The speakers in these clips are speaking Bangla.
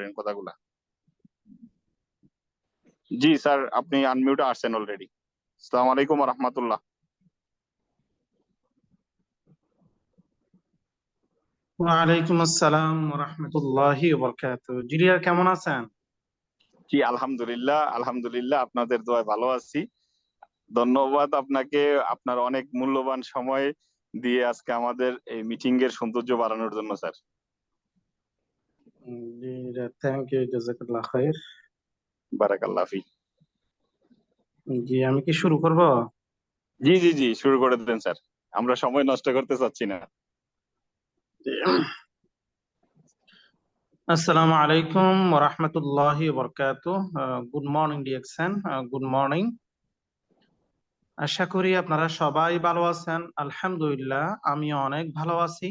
করেন কথাগুলা। জি স্যার, আপনি আনমিউটে আসছেন অলরেডি। আসসালামু আলাইকুম ওয়া রাহমাতুল্লাহ। ওয়ালাইকুম আসসালাম ওয়া রাহমাতুল্লাহি ওয়া বারাকাতুহু। জিরিয়া কেমন আছেন? জি আলহামদুলিল্লাহ, আলহামদুলিল্লাহ, আপনাদের দোয়ায় ভালো আছি। ধন্যবাদ আপনাকে, আপনার অনেক মূল্যবান সময় দিয়ে আজকে আমাদের এই মিটিং এর সৌন্দর্য বাড়ানোর জন্য স্যার। জি, থ্যাংক ইউ, জাযাকাল্লাহ খাইর। বারাকাল্লাহ ফিক। জি, আমি কি শুরু করব? জি জি জি, শুরু করে দেন স্যার, আমরা সময় নষ্ট করতে চাচ্ছি না। আসসালামু আলাইকুম ওয়া রাহমাতুল্লাহি ওয়া বারাকাতুহু। Good morning DXN, good morning. আশা করি আপনারা সবাই ভালো আছেন। আলহামদুলিল্লাহ, আমি অনেক ভালো আছি।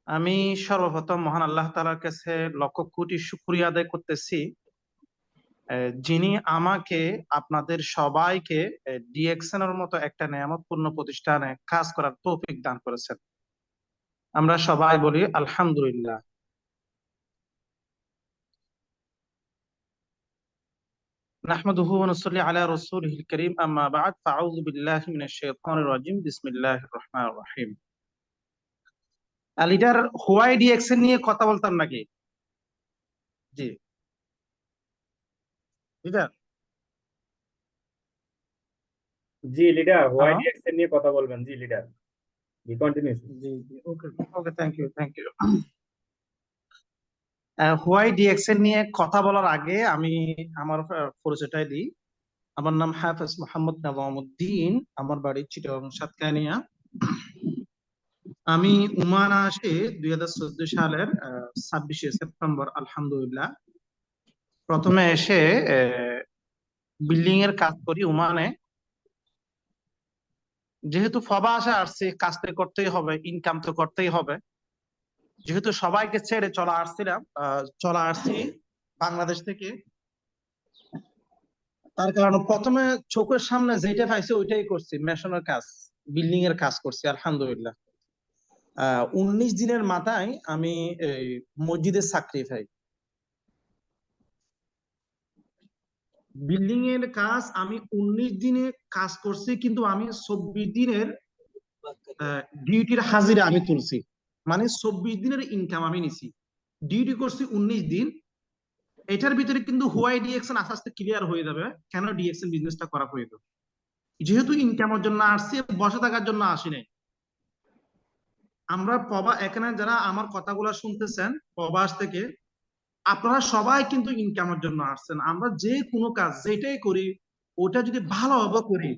আমি সর্বপ্রথম মহান আল্লাহ তাআলার কাছে লক্ষ কোটি শুকরিয়া আদায় করতেছি, যিনি আমাকে আপনাদের সবাইকে ডিএক্সএন এর মতো একটা নিয়ামতপূর্ণ প্রতিষ্ঠানে কাজ করার তৌফিক দান করেছেন। আমরা সবাই বলি আলহামদুলিল্লাহ। নাহমাদুহু ওয়া নুসাল্লি আলা রাসূলিহিল কারীম, আম্মা বা'দ, ফাআউযু বিল্লাহি মিনাশ শাইতানির রাজীম, বিসমিল্লাহির রহমানির রহিম। লিডার, হোয়াই ডিএক্সএন নিয়ে কথা বলতাম নাকি? জি লিডার। জি লিডার, হোয়াই হ্যালো। ডিএক্সএন নিয়ে কথা বলবেন। জি লিডার, জি কন্টিনিউ। জি জি, okay okay, thank you thank you. Why DXN নিয়ে কথা বলার আগে আমি আমার পরিচয়টাই দিই। আমার নাম হাফেজ মোহাম্মদ নবামুদ্দিন, আমার বাড়ি চিটাগং সাতকানিয়া। আমি ওমান আসি 2014 সালের 26শে সেপ্টেম্বর। আলহামদুলিল্লাহ, প্রথমে এসে বিল্ডিং এর কাজ করি ওমানে। যেহেতু প্রবাসে আসছি, কাজ তো করতেই হবে, ইনকাম তো করতেই হবে। যেহেতু সবাইকে ছেড়ে চলে আসছি বাংলাদেশ থেকে, তার কারণে প্রথমে চোখের সামনে যেটা পাইছি ওইটাই করছি, মেশনের কাজ, বিল্ডিং এর কাজ করছি। আলহামদুলিল্লাহ, 19 দিনের মাথায় আমি এই মসজিদের চাকরি পাই। বিল্ডিং এর কাজ আমি 19 দিনে কাজ করছি, কিন্তু আমি 24 দিনের ডিউটির হাজিরা আমি তুলছি। মানে 24 দিনের ইনকাম আমি নিছি, ডিউটি করছি 19 দিন। এটার ভিতরে কিন্তু হোয়াই ডিএক্সএন আস্তে আস্তে ক্লিয়ার হয়ে যাবে কেন ডিএক্সএন বিজনেসটা করা প্রয়োজন। যেহেতু ইনকামের জন্য আসছি, বসে থাকার জন্য আসি নাই। আমরা এখানে যারা আমার কথাগুলো শুনতেছেন প্রবাস থেকে, আপনারা সবাই কিন্তু ইনকামের জন্য আসছেন। আমরা যে কোনো কাজ যেটাই করি, ওটা যদি ভালোভাবে করি,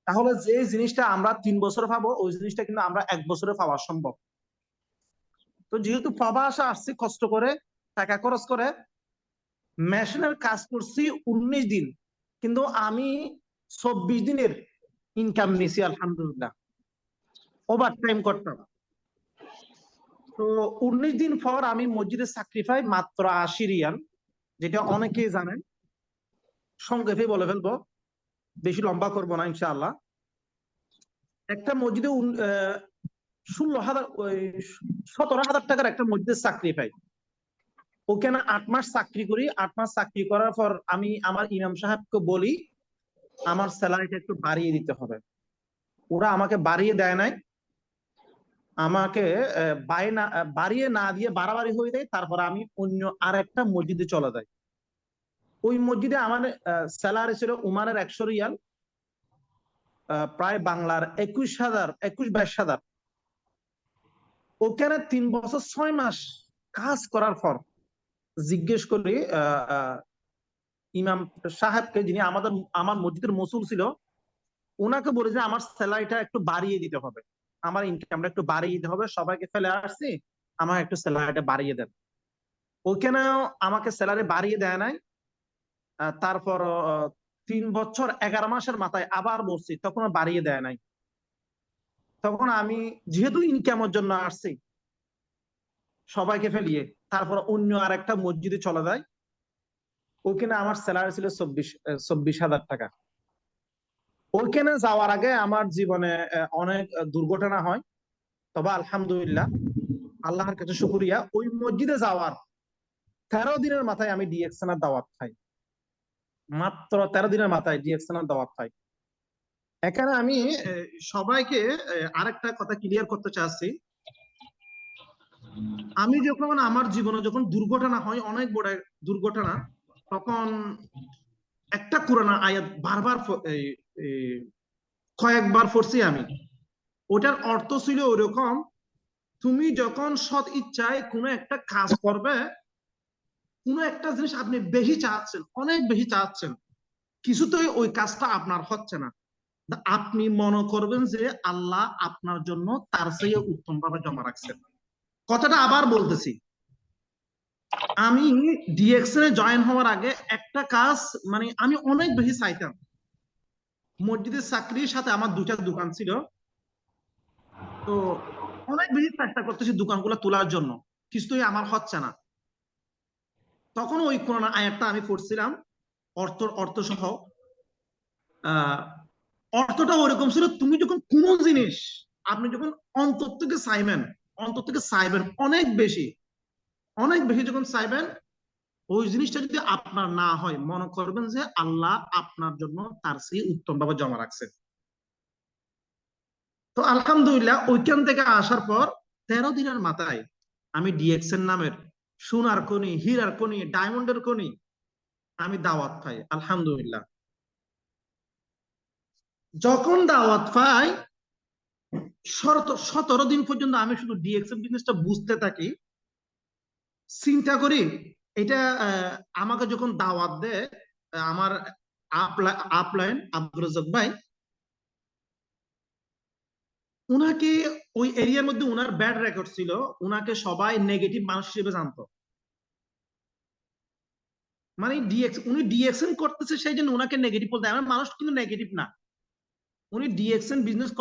তাহলে যে জিনিসটা আমরা 3 বছরে পাবো, ওই জিনিসটা কিন্তু আমরা 1 বছরে পাওয়া সম্ভব। তো যেহেতু প্রবাসে আসছি কষ্ট করে, টাকা খরচ করে, মেশিনের কাজ করছি 19 দিন, কিন্তু আমি 24 দিনের ইনকাম নিছি। আলহামদুলিল্লাহ, ওভার টাইম করতাম। তো 19 দিন পর আমি মসজিদে চাকরি পাই, মাত্র 80 রিয়াল, যেটা অনেকেই জানেন। সংক্ষেপে বলে ফেলবো, বেশি লম্বা করবো না ইনশাআল্লাহ। একটা মসজিদে 16,000 17,000 টাকার একটা মসজিদে চাকরি পাই। ওখানে 8 মাস চাকরি করি। 8 মাস চাকরি করার পর আমি আমার ইমাম সাহেবকে বলি আমার স্যালারিটা একটু বাড়িয়ে দিতে হবে। ওরা আমাকে বাড়িয়ে দেয় নাই, আমাকে বাড়িয়ে না দিয়ে বাড়াবাড়ি হয়ে যায়। তারপর আমি অন্য আর একটা মসজিদে চলে যাই। ওই মসজিদে আমার স্যালারি ছিল ওমানের 100 রিয়াল, প্রায় বাংলার 21,000 22,000। ওখানে 3 বছর 6 মাস কাজ করার পর জিজ্ঞেস করি ইমাম সাহেবকে, যিনি আমার মসজিদের মসুল ছিল, ওনাকে বলে যে আমার স্যালারিটা একটু বাড়িয়ে দিতে হবে, আমার ইনকামটা একটু বাড়িয়ে দিতে হবে, সবাইকে ফেলে আসছি, আমার একটু স্যালারিটা বাড়িয়ে দেন। ওইখানেও আমাকে স্যালারি বাড়িয়ে দেয় নাই। তারপর 3 বছর 11 মাসের মাথায় আবার বলছি, তখন বাড়িয়ে দেয় নাই। তখন আমি যেহেতু ইনকামের জন্য আসছি, সবাইকে ফেলিয়ে তারপর অন্য আর একটা মসজিদে চলে যায়। ওইখানে আমার স্যালারি ছিল 24,000 টাকা। ওইখানে যাওয়ার আগে আমার জীবনে অনেক দুর্ঘটনা হয়। তবে আলহামদুলিল্লাহ, আল্লাহর কাছে শুকরিয়া, ওই মসজিদে যাওয়ার 13 দিনের মাথায় আমি ডিএক্সএন এর দাওয়াত পাই, মাত্র 13 দিনের মাথায় ডিএক্সএন এর দাওয়াত পাই। এখানে আমি সবাইকে আরেকটা কথা ক্লিয়ার করতে চাচ্ছি। আমি যখন আমার জীবনে যখন দুর্ঘটনা হয়, অনেক বড় দুর্ঘটনা, তখন একটা কোরআন আয়াত বারবার কয়েকবার পড়ছি আমি। ওটার অর্থ ছিল ওরকম, তুমি যখন সৎ ইচ্ছায় কোনো একটা কাজ করবে, কোনো একটা জিনিস আপনি বেশি চাচ্ছেন, অনেক বেশি চাচ্ছেন, কিছুতেই ওই কাজটা আপনার হচ্ছে না, আপনি মনে করবেন যে আল্লাহ আপনার জন্য তার চেয়ে উত্তম ভাবে জমা রাখছেন। কথাটা আবার বলতেছি, আমি ডিএক্সএন এ জয়েন হওয়ার আগে একটা কাজ, মানে আমি অনেক বেশি চাইতাম। মসজিদের চাকরির সাথে আমার 2টা দোকান ছিল, তো অনেক বেশি চেষ্টা করতেছি দোকানগুলো তোলার জন্য, কিছুই আমার হচ্ছে না। তখন ওই কোরআন আয়াতটা আমি পড়ছিলাম, অর্থ সহ। অর্থটা ওরকম ছিল, তুমি যখন কোনো জিনিস আপনি যখন অন্তর থেকে চাইবেন, অন্তর থেকে চাইবেন অনেক বেশি, অনেক বেশি যখন চাইবেন, ওই জিনিসটা যদি আপনার না হয়, মনে করবেন যে আল্লাহ আপনার জন্য তার চেয়ে উত্তম ভাবে জমা রাখছেন। তো আলহামদুলিল্লাহ ওইখান থেকে আসার পর 13 দিনের মাথায় আমি ডিএক্সএন নামের সোনার খনি, হীরার খনি, ডায়মন্ডের খনি আমি দাওয়াত পাই আলহামদুলিল্লাহ। যখন দাওয়াত পাই 17 দিন পর্যন্ত আমি শুধু ডিএক্সএন বিজনেসটা বুঝতে থাকি, চিন্তা করি। এটা আমাকে যখন দাওয়াত দেয় আমার আপলাইন আব্দুর রাজ্জাক ভাই, উনাকে ওই এরিয়ার মধ্যে উনার ব্যাড রেকর্ড ছিল, উনাকে সবাই নেগেটিভ মানুষ হিসেবে জানতো। মানে উনি ডিএক্সএন করতেছে সেই জন্য উনাকে নেগেটিভ বলতে, আমার মানুষ কিন্তু নেগেটিভ না, উনি ডিএক্সএন বিজনেস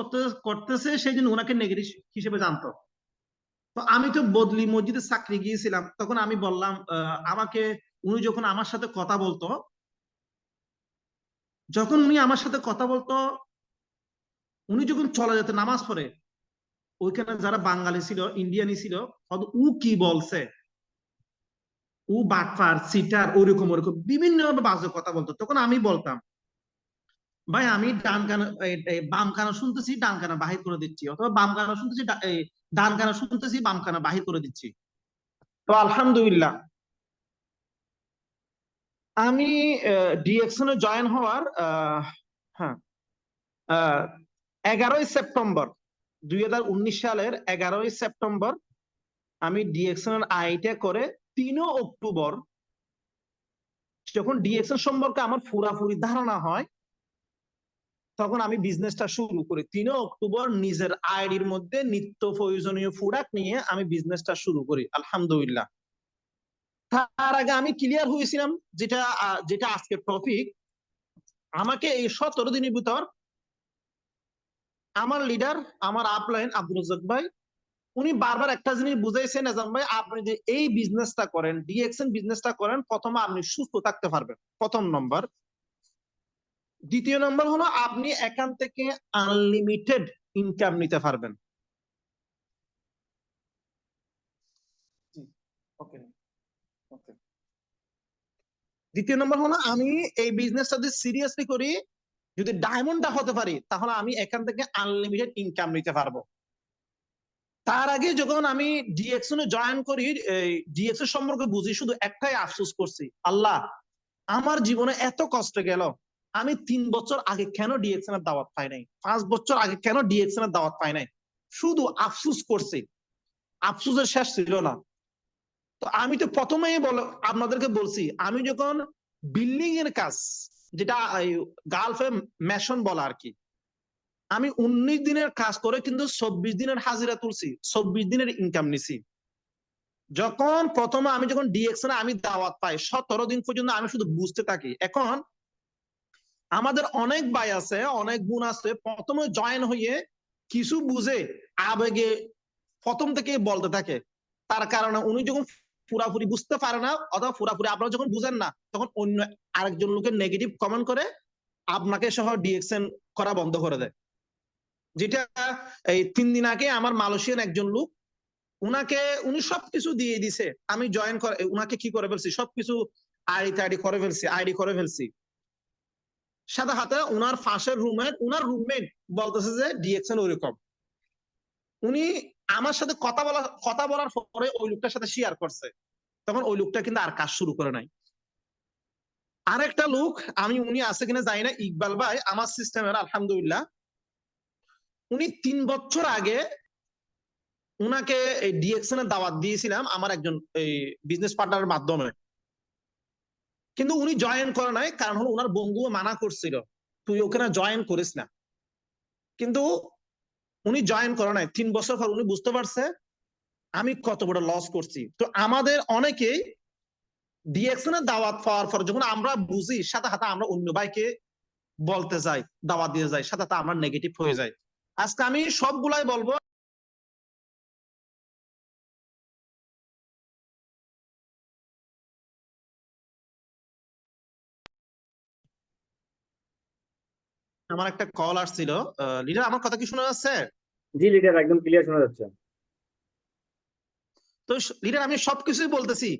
করতেছে সেই জন্য উনাকে নেগেটিভ হিসেবে জানতো। তো আমি তো বদলি মসজিদে চাকরি গিয়েছিলাম, তখন আমি বললাম আমাকে, উনি যখন আমার সাথে কথা বলতো, উনি যখন চলে যেত নামাজ পড়ে, ওইখানে যারা বাঙালি ছিল, ইন্ডিয়ানি ছিল, ও কি বলছে, ও বাটপার সিটার, ওরকম ওরকম বিভিন্ন বাজে কথা বলতো। তখন আমি বলতাম, ভাই আমি বাম কানে শুনতেছি, ডান কানে বাহির করে দিচ্ছি, অথবা বাম কানে শুনতেছি, ডান কানে শুনতেছি, বাম কানে বাহির করে দিচ্ছি। তো আলহামদুলিল্লাহ আমি ডিএক্সএন এ জয়েন হওয়ার হ্যাঁ 11 সেপ্টেম্বর 2019 সালের 11 সেপ্টেম্বর আমি ডিএক্সএন এর আইটা করে 3 অক্টোবর, যখন ডিএক্সএন সম্পর্কে আমার পুরাপুরি ধারণা হয়, তখন আমি বিজনেসটা শুরু করি। 3 অক্টোবর নিজের আইডির মধ্যে নিত্য প্রয়োজনীয় প্রোডাক্ট নিয়ে আমি বিজনেসটা শুরু করি আলহামদুলিল্লাহ। তার আগে আমি ক্লিয়ার হয়েছিলাম, যেটা যেটা আজকে টপিক, আমাকে এই 17 দিনের ভিতর আমার লিডার, আমার আপলাইন আব্দুর রাজ্জাক ভাই, উনি বারবার একটা জিনিস বুঝাইছেন, আজম ভাই আপনি যে এই বিজনেসটা করেন, ডিএক্সএন বিজনেসটা করেন, প্রথমে আপনি সুস্থ থাকতে পারবেন, প্রথম নম্বর। দ্বিতীয় নম্বর হলো আপনি এখান থেকে আনলিমিটেড ইনকাম নিতে পারবেন। দ্বিতীয় নম্বর হলো আমি এই বিজনেসটা যদি সিরিয়াসলি করি, যদি ডায়মন্ডটা হতে পারি, তাহলে আমি এখান থেকে আনলিমিটেড ইনকাম নিতে পারবো। তার আগে যখন আমি ডিএক্সএন এ জয়েন করি, ডিএক্সএন সম্পর্কে বুঝি, শুধু একটাই আফসোস করছি, আল্লাহ আমার জীবনে এত কষ্ট গেল, আমি 3 বছর আগে কেন ডিএক্সএন এর দাওয়াত পাই নাই, 5 বছর আগে কেন ডিএক্সএন এর দাওয়াত পাই নাই, শুধু আফসোস করছি, আফসোসের শেষ ছিল না। তো আমি তো প্রথমেই আপনাদেরকে বলছি, আমি যখন বিল্ডিং এর কাজ, যেটা গালফে মেশন বলা আর কি, আমি 19 দিনের কাজ করে কিন্তু 24 দিনের হাজিরা তুলছি, 24 দিনের ইনকাম নিছি। যখন প্রথমে আমি যখন ডিএক্সএন আমি দাওয়াত পাই, 17 দিন পর্যন্ত আমি শুধু বুঝতে থাকি। এখন আমাদের অনেক ভাই আছে, অনেক বোন আছে, প্রথমে জয়েন হয়ে কিছু বুঝে আবেগে প্রথম থেকে বলতে থাকে, তার কারণে উনি যখন পুরাপুরি বুঝতে পারে না, অথবা পুরাপুরি আপনারা যখন বুঝেন না, তখন অন্য আরেকজন লোকের নেগেটিভ কমেন্ট করে আপনাকে সহ ডিএক্সএন করা বন্ধ করে দেয়। যেটা এই 3 দিন আগে আমার মালয়েশিয়ান একজন লোক, উনি সবকিছু দিয়ে দিছে, আমি জয়েন করে উনাকে কি করে ফেলছি, সবকিছু আইডি করে ফেলছি। সাথে সাথে উনার পাশের উনার রুমমেট বলতেছে যে ডিএক্সএন ওইরকম। উনি আমার সাথে কথা বলার পরে ওই লোকটার সাথে শেয়ার করছে, তখন ওই লোকটা কিন্তু আর কাজ শুরু করে নাই। আরেকটা লোক, উনি আছে কিনা জানি না, ইকবাল ভাই আমার সিস্টেমের আলহামদুলিল্লাহ, উনি 3 বছর আগে উনাকে এই ডিএক্সএন এর দাওয়াত দিয়েছিলাম আমার একজন এই বিজনেস পার্টনারের মাধ্যমে, কিন্তু উনি জয়েন করে নাই, কারণ হলো উনার বন্ধু মানা করছিল তুই ওখানে জয়েন করিস না। কিন্তু উনি জয়েন করে নাই। 3 বছর পর উনি বুঝতে পারছে আমি কত বড় লস করছি। তো আমাদের অনেকেই ডিএক্সএন এর দাওয়াত পাওয়ার পর যখন আমরা বুঝি, সাথে সাথে আমরা অন্য ভাইকে বলতে যাই, দাওয়াত দিয়ে যাই, সাথে সাথে আমরা নেগেটিভ হয়ে যাই। আজকে আমি সবগুলাই বলবো, আমার একটা কল আসছিল। লিডার, আমার কথা কি শোনা যাচ্ছে? জি লিডার, একদম ক্লিয়ার শোনা যাচ্ছে। তো লিডার, আমি সবকিছুই বলতেছি,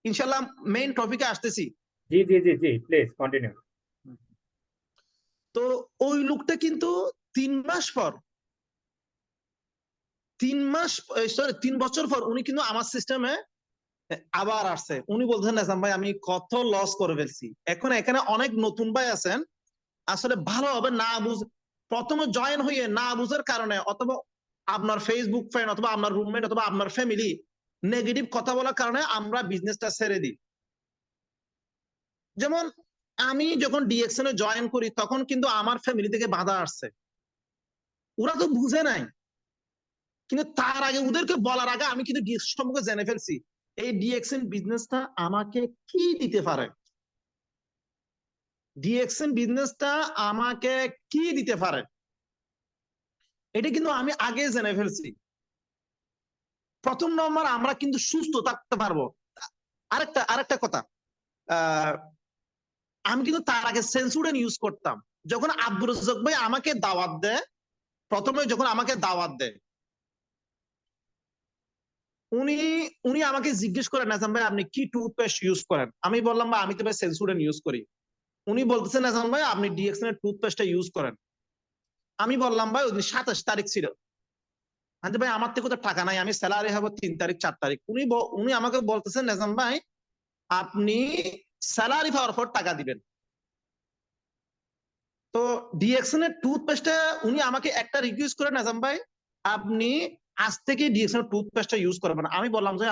ইনশাল্লাহ মেইন টপিকে আসতেছি। জি জি জি জি, প্লিজ কন্টিনিউ। তো ওই লোকটা কিন্তু 3 মাস পর, 3 বছর পর উনি কিন্তু আমার সিস্টেমে আবার আসছে। উনি বলছেন নাজাম ভাই আমি কত লস করে ফেলছি। এখন এখানে অনেক নতুন ভাই আছেন, আসলে ভালোভাবে না প্রথমে জয়েন হইয়ে না বুঝার কারণে, অথবা আপনার ফেসবুক ফ্রেন্ড অথবা আপনার রুমমেট অথবা আপনার ফ্যামিলি নেগেটিভ কথা বলার কারণে আমরা বিজনেসটা ছেড়ে দিই। যেমন আমি যখন ডিএক্সএন এ জয়েন করি তখন কিন্তু আমার ফ্যামিলি থেকে বাধা আসছে, ওরা তো বুঝে নাই। কিন্তু তার আগে ওদেরকে বলার আগে আমি কিন্তু ডিএক্সএন সম্পর্কে জেনে ফেলছি, এই ডিএক্সএন বিজনেসটা আমাকে কি দিতে পারে, ডিএক্সএন বিজনেসটা আমাকে কি দিতে পারে, এটা কিন্তু আমি আগে জেনে ফেলছি। প্রথম নম্বর, আমরা কিন্তু সুস্থ থাকতে পারবো। আরেকটা কথা, আমি কিন্তু তার আগে সেন্সুরেন ইউজ করতাম। যখন আব্দুর রাজ্জাক ভাই আমাকে দাওয়াত দেয়, প্রথমে যখন আমাকে দাওয়াত দেয়, উনি উনি আমাকে জিজ্ঞেস করেন নাজাম ভাই আপনি কি টুথপেস্ট ইউজ করেন। আমি বললাম ভাই আমি তো ভাই সেন্সুরেন ইউজ করি। উনি বলতেছেন নাজাম ভাই আপনি ডিএক্সএন এর টুথপেস্টটা ইউজ করেন। আমি বললাম ভাই ওই 27 তারিখ ছিল। আচ্ছা ভাই আমার থেকে তো টাকা নাই, আমি স্যালারি হবো 3 তারিখ 4 তারিখ। উনি আমাকে বলতেছেন নাজাম ভাই আপনি স্যালারি পাওয়ার পর টাকা দিবেন। তো ডিএক্সএন এর টুথপেস্টটা উনি আমাকে একটা রিকোয়েস্ট করে নাজাম ভাই আপনি আজ থেকে ডিএক্সএন এর টুথপেস্টটা ইউজ করবেন। আমি বললাম যে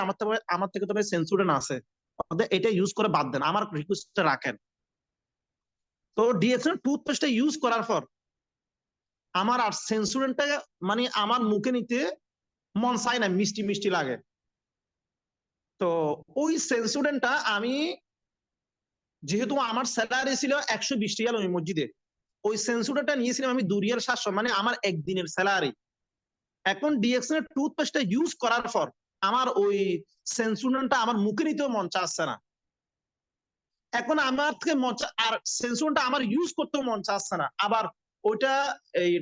আমার থেকে তো ভাই সেন্সুরেন আছে, এটা ইউজ করে বাদ দেন, আমার রিকোয়েস্টটা রাখেন। তো ডিএক্সএন এর টুথপেস্টটা ইউজ করার পর আমার আর সেন্সুরেনটা মানে আমার মুখে নিতে মন চায় না, মিষ্টি মিষ্টি লাগে। তো ওই সেন্সুরেনটা আমি, যেহেতু আমার স্যালারি ছিল 120 রিয়াল ওই মসজিদে, ওই সেন্সুরেনটা নিয়েছিলাম আমি 2 রিয়াল 700, মানে আমার একদিনের স্যালারি। এখন ডিএক্সএন এর টুথপেস্টটা ইউজ করার পর আমার ওই সেন্সুরেনটা আমার মুখে নিতেও মন চাচ্ছে না। এখন আমার থেকে আর সেন্সুরেনটা আমার ইউজ করতেও মন চাচ্ছে না। আবার ওইটা এই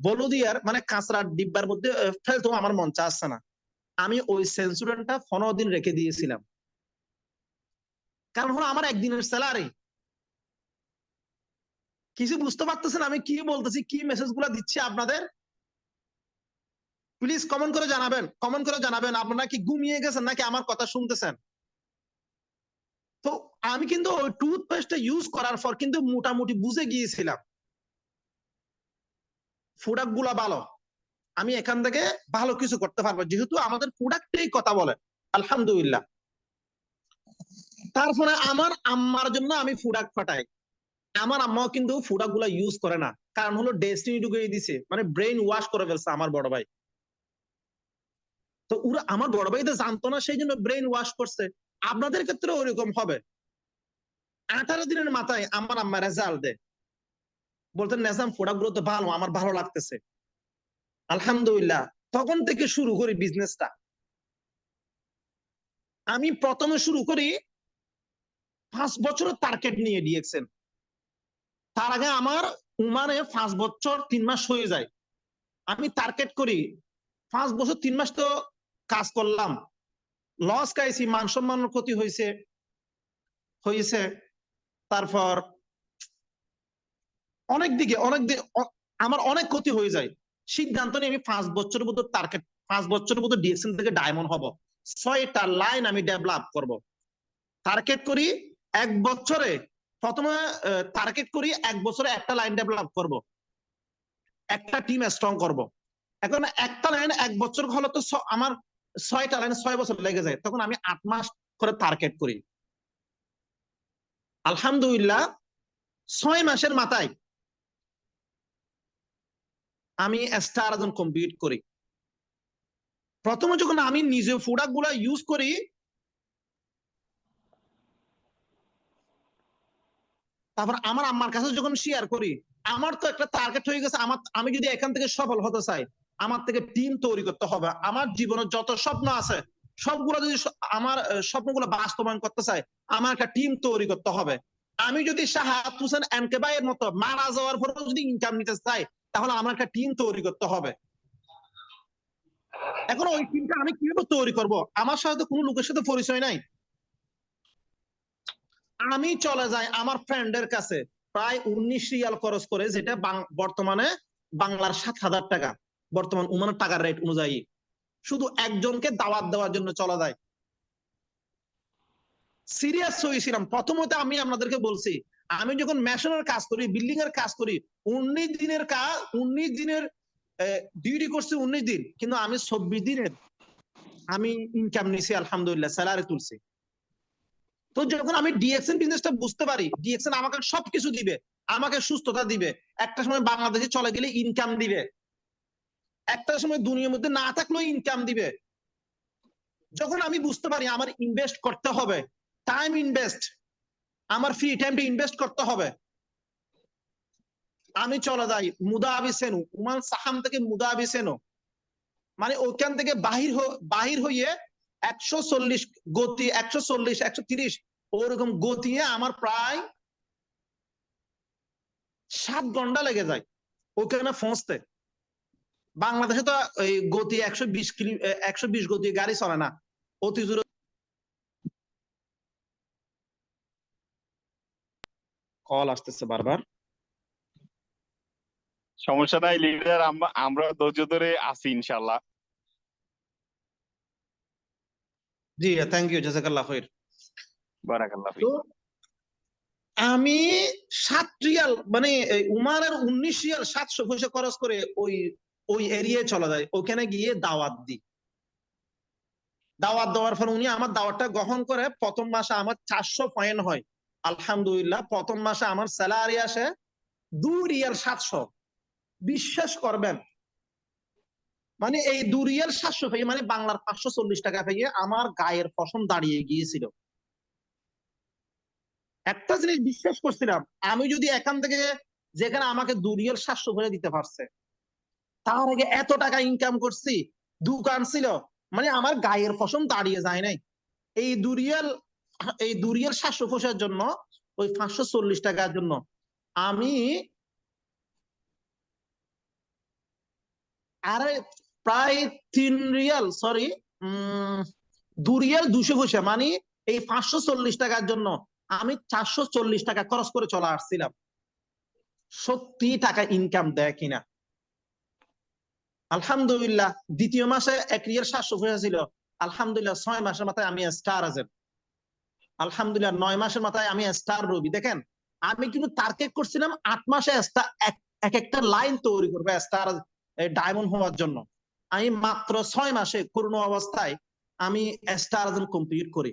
বলদিয়ার মানে কাঁচরার ডিব্বার মধ্যে ফেলতেও আমার মন চাচ্ছে না। আমি ওই সেন্সুরেনটা 15 দিন রেখে দিয়েছিলাম, কারণ হলো আমার একদিনের স্যালারি। কিছু বুঝতে পারতেছেন আমি কি বলতেছি, কি মেসেজ গুলা দিচ্ছি আপনাদের? প্লিজ কমেন্ট করে জানাবেন আপনারা কি ঘুমিয়ে গেছেন নাকি আমার কথা শুনতেছেন। তো আমি কিন্তু ওই টুথপেস্টটা ইউজ করার পর কিন্তু মোটামুটি বুঝে গিয়েছিলাম প্রোডাক্ট গুলা ভালো, আমি এখান থেকে ভালো কিছু করতে পারবো, যেহেতু আমাদের প্রোডাক্টেই কথা বলে আলহামদুলিল্লাহ। তারপরে আমার আম্মার জন্য আমি প্রোডাক্ট পাঠাই। আমার আম্মাও কিন্তু প্রোডাক্ট গুলা ইউজ করে না, কারণ হলো ডেস্টিনি ঢুকিয়ে দিছে, মানে ব্রেন ওয়াশ করে ফেলছে আমার বড় ভাই। তো ওরা আমার বড় ভাই তো জানতো না, সেই জন্য ব্রেন ওয়াশ করছে। আপনাদের ক্ষেত্রে ওরকম হবে। 18 দিনের মাথায় আমার আম্মা রেজাল্ট দেয়, বলতেন নেজাম প্রোডাক্ট গুলো তো ভালো, আমার ভালো লাগতেছে আলহামদুলিল্লাহ। তখন থেকে শুরু করি বিজনেসটা। আমি প্রথমে শুরু করি 5 বছরের টার্গেট নিয়ে ডিএক্সএন। তার আগে আমার উমানে 5 বছর 3 মাস হয়ে যায়। আমি টার্গেট করি 5 বছর 3 মাস তো কাজ করলাম, লস খাইছি, মান সম্মানের ক্ষতি হয়েছে, তারপর অনেক দিকে আমার অনেক ক্ষতি হয়ে যায়। সিদ্ধান্ত নিয়ে আমি 5 বছরের মধ্যে টার্গেট, 5 বছরের মধ্যে ডিএক্সএন থেকে ডায়মন্ড হব, 6টা লাইন আমি ডেভেলপ করব। টার্গেট করি 1 বছরে, প্রথমে টার্গেট করি 1 বছরে একটা লাইন ডেভেলপ করব, একটা টিম স্ট্রং করব। এখন একটা লাইন 1 বছর হলে তো আমার 6টা লাইন 6 বছর লেগে যায়, তখন আমি 8 মাস করে টার্গেট করি। আলহামদুলিল্লাহ 6 মাসের মাথায় আমি স্টার একজন কমপ্লিট করি। প্রথমে যখন আমি নিজে প্রোডাক্ট গুলা ইউজ করি, তারপর আমার আম্মার কাছে যখন শেয়ার করি, আমার তো একটা টার্গেট হয়ে গেছে। আমি যদি এখান থেকে সফল হতে চাই, আমার থেকে টিম তৈরি করতে হবে। আমার জীবনের যত স্বপ্ন আছে সবগুলো যদি আমার স্বপ্নগুলো বাস্তবায়ন করতে চাই, আমার একটা টিম তৈরি করতে হবে। আমি যদি শাহাদ হোসেন এমকে ভাইয়ের মতো মারা যাওয়ার পরে যদি ইনকাম নিতে চাই, তাহলে আমার একটা টিম তৈরি করতে হবে। এখন ওই টিমটা আমি কিভাবে তৈরি করব? আমার সাথে কোনো লোকের সাথে পরিচয় নাই। আমি চলে যাই আমার ফ্রেন্ডের কাছে, প্রায় 19 রিয়াল খরচ করে, যেটা বর্তমানে বাংলার 7,000 টাকা, বর্তমান ওমানের টাকার রেট অনুযায়ী, শুধু একজনকে দাওয়াত দেওয়ার জন্য চলে যায়। সিরিয়াস হয়েছিলাম। প্রথমত আমি আপনাদেরকে বলছি, আমি যখন মেশনের কাজ করি, বিল্ডিং এর কাজ করি, 19 দিনের কাজ, 19 দিনের ডিউটি করছি 19 দিন, কিন্তু আমি 24 দিনের আমি ইনকাম নিছি, আলহামদুলিল্লাহ স্যালারি তুলছি। তো যখন আমি ডিএক্সএন বিজনেসটা বুঝতে পারি, ডিএক্সএন আমাকে সবকিছু দিবে, আমাকে সুস্থতা দিবে, একটা সময় বাংলাদেশে চলে গেলে ইনকাম দিবে, একটা সময় দুনিয়ার মধ্যে না থাকলেও ইনকাম দিবে। যখন আমি বুঝতে পারি আমার ইনভেস্ট করতে হবে, টাইম ইনভেস্ট, আমার ফ্রি টাইমটা ইনভেস্ট করতে হবে, আমি চলে যাই মুদাবি সেনু, উমান সাহাম থেকে মুদাবি সেনু, মানে ওখান থেকে বাহির হইয়ে 140 গতি, 140 130 ওরকম গতিয়ে আমার প্রায় 7 ঘন্টা লেগে যায় ওখানে পৌঁছতে। বাংলাদেশে তো এই গতি 120 গতি গাড়ি চলে না, অতি জোরে। কল আসতেছে বারবার। সমস্যা নাই লিডার, আমরা ধৈর্য ধরে আছি ইনশাল্লাহ। জি থ্যাংক ইউ, জাযাকাল্লাহ খাইর। বারাকাল্লাহ ফিক। তো আমি 7 রিয়াল, মানে উমারের 19 রিয়াল 700 পয়সা খরচ করে ওই ওই এরিয়ায় চলে যায়, ওখানে গিয়ে দাওয়াত দিই। দাওয়াত দেওয়ার পর উনি আমার দাওয়াতটা গ্রহণ করে, প্রথম মাসে আমার 400 পয়েন্ট হয়। আলহামদুলিল্লাহ প্রথম মাসে আমার স্যালারি আসে 2 রিয়াল 700। বিশ্বাস করবেন, মানে এই 2 রিয়াল 700 পেয়ে, মানে বাংলার 540 টাকা পেয়ে আমার গায়ের পশম দাঁড়িয়ে গিয়েছিল। একটা জিনিস বিশ্বাস করছিলাম, আমি যদি এখান থেকে, যেখানে আমাকে 2 রিয়াল 700 করে দিতে পারছে, তার আগে এত টাকা ইনকাম করছি, দোকান ছিল, মানে আমার গায়ের পশম দাঁড়িয়ে যায় নাই। এই 2 রিয়াল, এই 2 রিয়াল 700 পয়সার জন্য, ওই 540 টাকার জন্য আমি আরে প্রায় 3 রিয়াল, সরি 2 রিয়াল 200 পয়সা, মানে এই 540 টাকার জন্য আমি 440 টাকা খরচ করে চলে আসছিলাম। সত্যি টাকা ইনকাম দেয় কিনা? আলহামদুলিল্লাহ দ্বিতীয় মাসে 1 রিয়াল 700 পয়সা ছিল, আলহামদুলিল্লাহ 6 মাসের মাথায় আমি স্টার আজের, আলহামদুলিল্লাহ 9 মাসের মাথায় আমি স্টার রবি। দেখেন আমি কিন্তু টার্গেট করছিলাম 8 মাসে এক একটা লাইন তৈরি করবে স্টার ডায়মন্ড হওয়ার জন্য। আমি মাত্র 6 মাসে করোনা অবস্থায় আমি স্টার কমপ্লিট করি।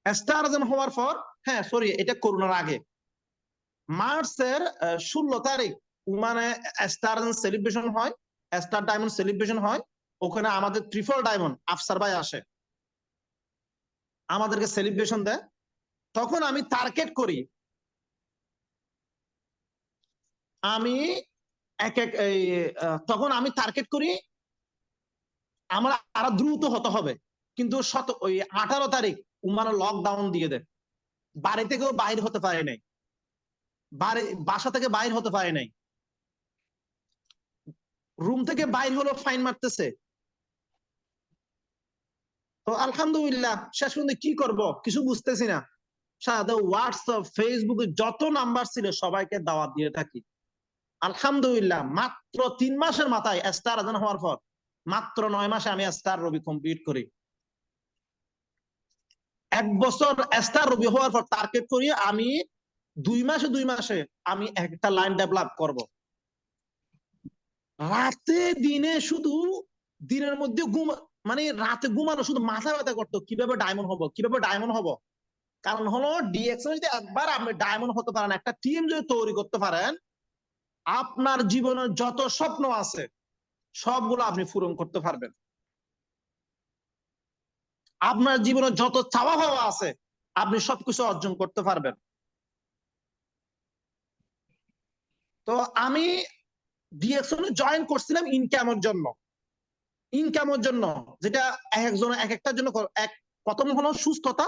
স্টার হওয়ার পর, হ্যাঁ সরি এটা করোনার আগে, মার্চের 16 তারিখ মানে স্টার সেলিব্রেশন হয়, স্টার ডায়মন্ড সেলিব্রেশন হয়। ওখানে আমাদের ট্রিপল ডায়মন্ড আফসার ভাই আসে, আমাদেরকে সেলিব্রেশন দেয়। তখন আমি টার্গেট করি, আমি তখন আমি টার্গেট করি আমার আরো দ্রুত হতে হবে। কিন্তু ওই 18 তারিখ উমারা লকডাউন দিয়ে দেয়, বাড়ি থেকেও বাইর হতে পারে নাই, বাসা থেকে বাইর হতে পারে নাই, রুম থেকে বাইর হলো ফাইন মারতেছে। তো আলহামদুলিল্লাহ শেষ পর্যন্ত কি করব কিছু বুঝতেছি না। সাথে হোয়াটসঅ্যাপ ফেসবুকে যত নাম্বার ছিল সবাইকে দাওয়াত দিয়ে থাকি। আলহামদুলিল্লাহ মাত্র 3 মাসের মাথায় স্টার আজান হওয়ার পর মাত্র 9 মাসে আমি স্টার রবি কমপ্লিট করি। 1 বছর স্টার রবি হওয়ার পর টার্গেট করি আমি 2 মাসে আমি একটা লাইন ডেভেলপ করব। রাতে দিনে শুধু দিনের মধ্যে মানে রাতে ঘুমানো শুধু মাথা ব্যথা করতো কিভাবে ডায়মন্ড হব কিভাবে ডায়মন্ড হব। কারণ হলো ডিএক্সএন যদি একবার আপনি ডায়মন্ড হতে পারেন, একটা টিম যদি তৈরি করতে পারেন, আপনার জীবনের যত স্বপ্ন আছে সবগুলো আপনি পূরণ করতে পারবেন। আপনার জীবনে যত চাওয়া পাওয়া আছে আপনি সবকিছু অর্জন করতে পারবেন। তো আমি ডিএক্সএন জয়েন করছিলাম ইনকামের জন্য যেটা একজন এক একটার জন্য এক প্রথম হলো সুস্থতা।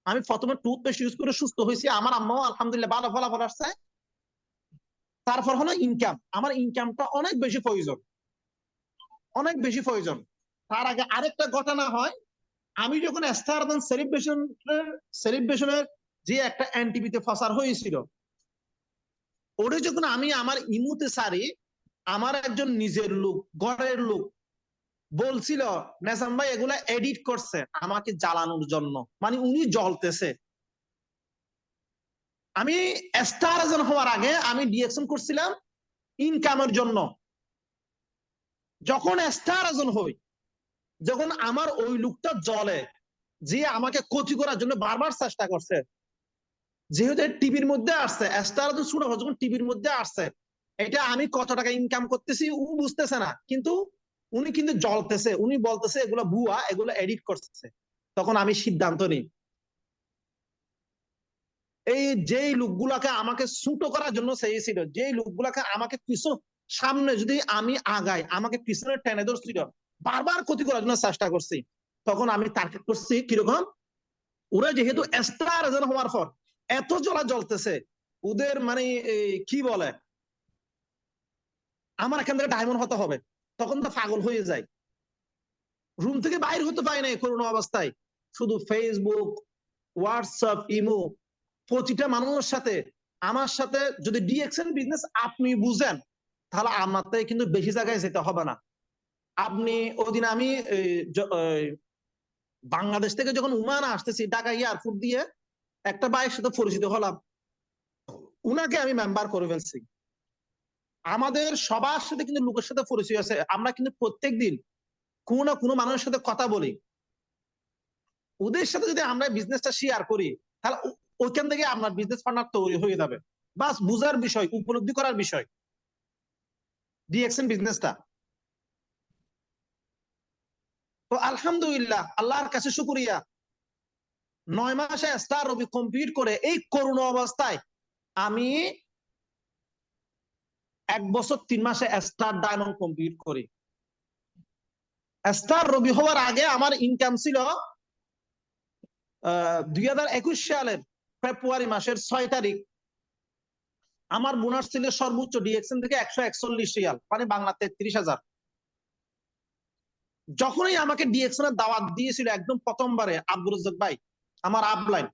আমি প্রথমে টুথপেস্ট ইউজ করে সুস্থ হয়েছি, আমার আম্মাও আলহামদুলিল্লাহ ভালো ফলাফল আসছে। তারপর হলো ইনকাম, আমার ইনকামটা অনেক বেশি প্রয়োজন। তার আগে আরেকটা ঘটনা হয়, আমি যখন স্টার সেলিব্রেশনের যে একটা এনটিভিতে প্রচার হয়েছিল, ওটা যখন আমি আমার ইমুতে সারি, আমার একজন নিজের লোক ঘরের লোক বলছিল নেসাম ভাই এগুলা এডিট করছে আমাকে জ্বালানোর জন্য, মানে উনি জ্বলতেছে। আমি স্টার আজান হওয়ার আগে আমি ডিএকশন করছিলাম ইনকামের জন্য। যখন স্টার আজান হই, যখন আমার ওই লোকটা জ্বলে যে আমাকে ক্ষতি করার জন্য বারবার চেষ্টা করছে, যেহেতু টিভির মধ্যে আসছে স্টার আজান শুরু যখন টিভির মধ্যে আসছে, এটা আমি কত টাকা ইনকাম করতেছি ও বুঝতেছে না, কিন্তু উনি কিন্তু জ্বলতেছে, উনি বলতেছে এগুলো ভুয়া, এগুলো এডিট করতেছে। তখন আমি সিদ্ধান্ত নিই এই যেই লোকগুলাকে আমাকে ছুটো করার জন্য চেয়েছিল, যেই লোকগুলাকে আমাকে পিছু সামনে যদি আমি আগাই আমাকে পিছনে টেনে ধরছিল, বারবার ক্ষতি করার জন্য চেষ্টা করছি, তখন আমি টার্গেট করছি কিরকম, ওরা যেহেতু স্টার এজন হওয়ার পর এত জ্বলতেছে, ওদের মানে কি বলে আমার এখান থেকে ডায়মন্ড হতে হবে, তখন তো পাগল হয়ে যায়। রুম থেকে বাইর হতে পারি না করোনা অবস্থায়, শুধু ফেসবুক হোয়াটসঅ্যাপ ইমো, প্রতিটা মানুষের সাথে আমার সাথে যদি ডিএক্সএন বিজনেস আপনি বুঝেন তাহলে আমার থেকে কিন্তু বেশি জায়গায় যেতে হবে না। আপনি ওদিন আমি বাংলাদেশ থেকে যখন উমানে আসতেছি ঢাকা এয়ারপোর্ট দিয়ে একটা ভাইয়ের সাথে পরিচিত হলাম, উনাকে আমি মেম্বার করে ফেলছি। আমাদের সবার সাথে কিন্তু লোকের সাথে পরিচয় আছে, আমরা কিন্তু প্রত্যেকদিন কোনো না কোনো মানুষের সাথে কথা বলি। ওদের সাথে যদি আমরা বিজনেসটা শেয়ার করি তাহলে ওইখান থেকে আপনার বিজনেস পার্টনার তৈরি হয়ে যাবে। বাস বুঝার বিষয়, উপলব্ধি করার বিষয় ডিএক্সএন বিজনেসটা। তো আলহামদুলিল্লাহ আল্লাহর কাছে শুকরিয়া, 9 মাসে স্টার রবি কমপ্লিট করে এই করোনা অবস্থায় আমি 1 বছর 3 মাসে স্টার ডায়মন্ড কমপ্লিট করি। স্টার রবি হওয়ার আগে আমার ইনকাম ছিল 2021 সালের ফেব্রুয়ারি মাসের 6 তারিখ আমার বোনাস ছিল সর্বোচ্চ ডিএক্সএন থেকে 141 রিয়াল, মানে বাংলা 33,000। যখনই আমাকে ডিএক্সএন এর দাওয়াত দিয়েছিল একদম প্রথমবারে আব্দুর রাজ্জাক ভাই, আমার আপলাইন,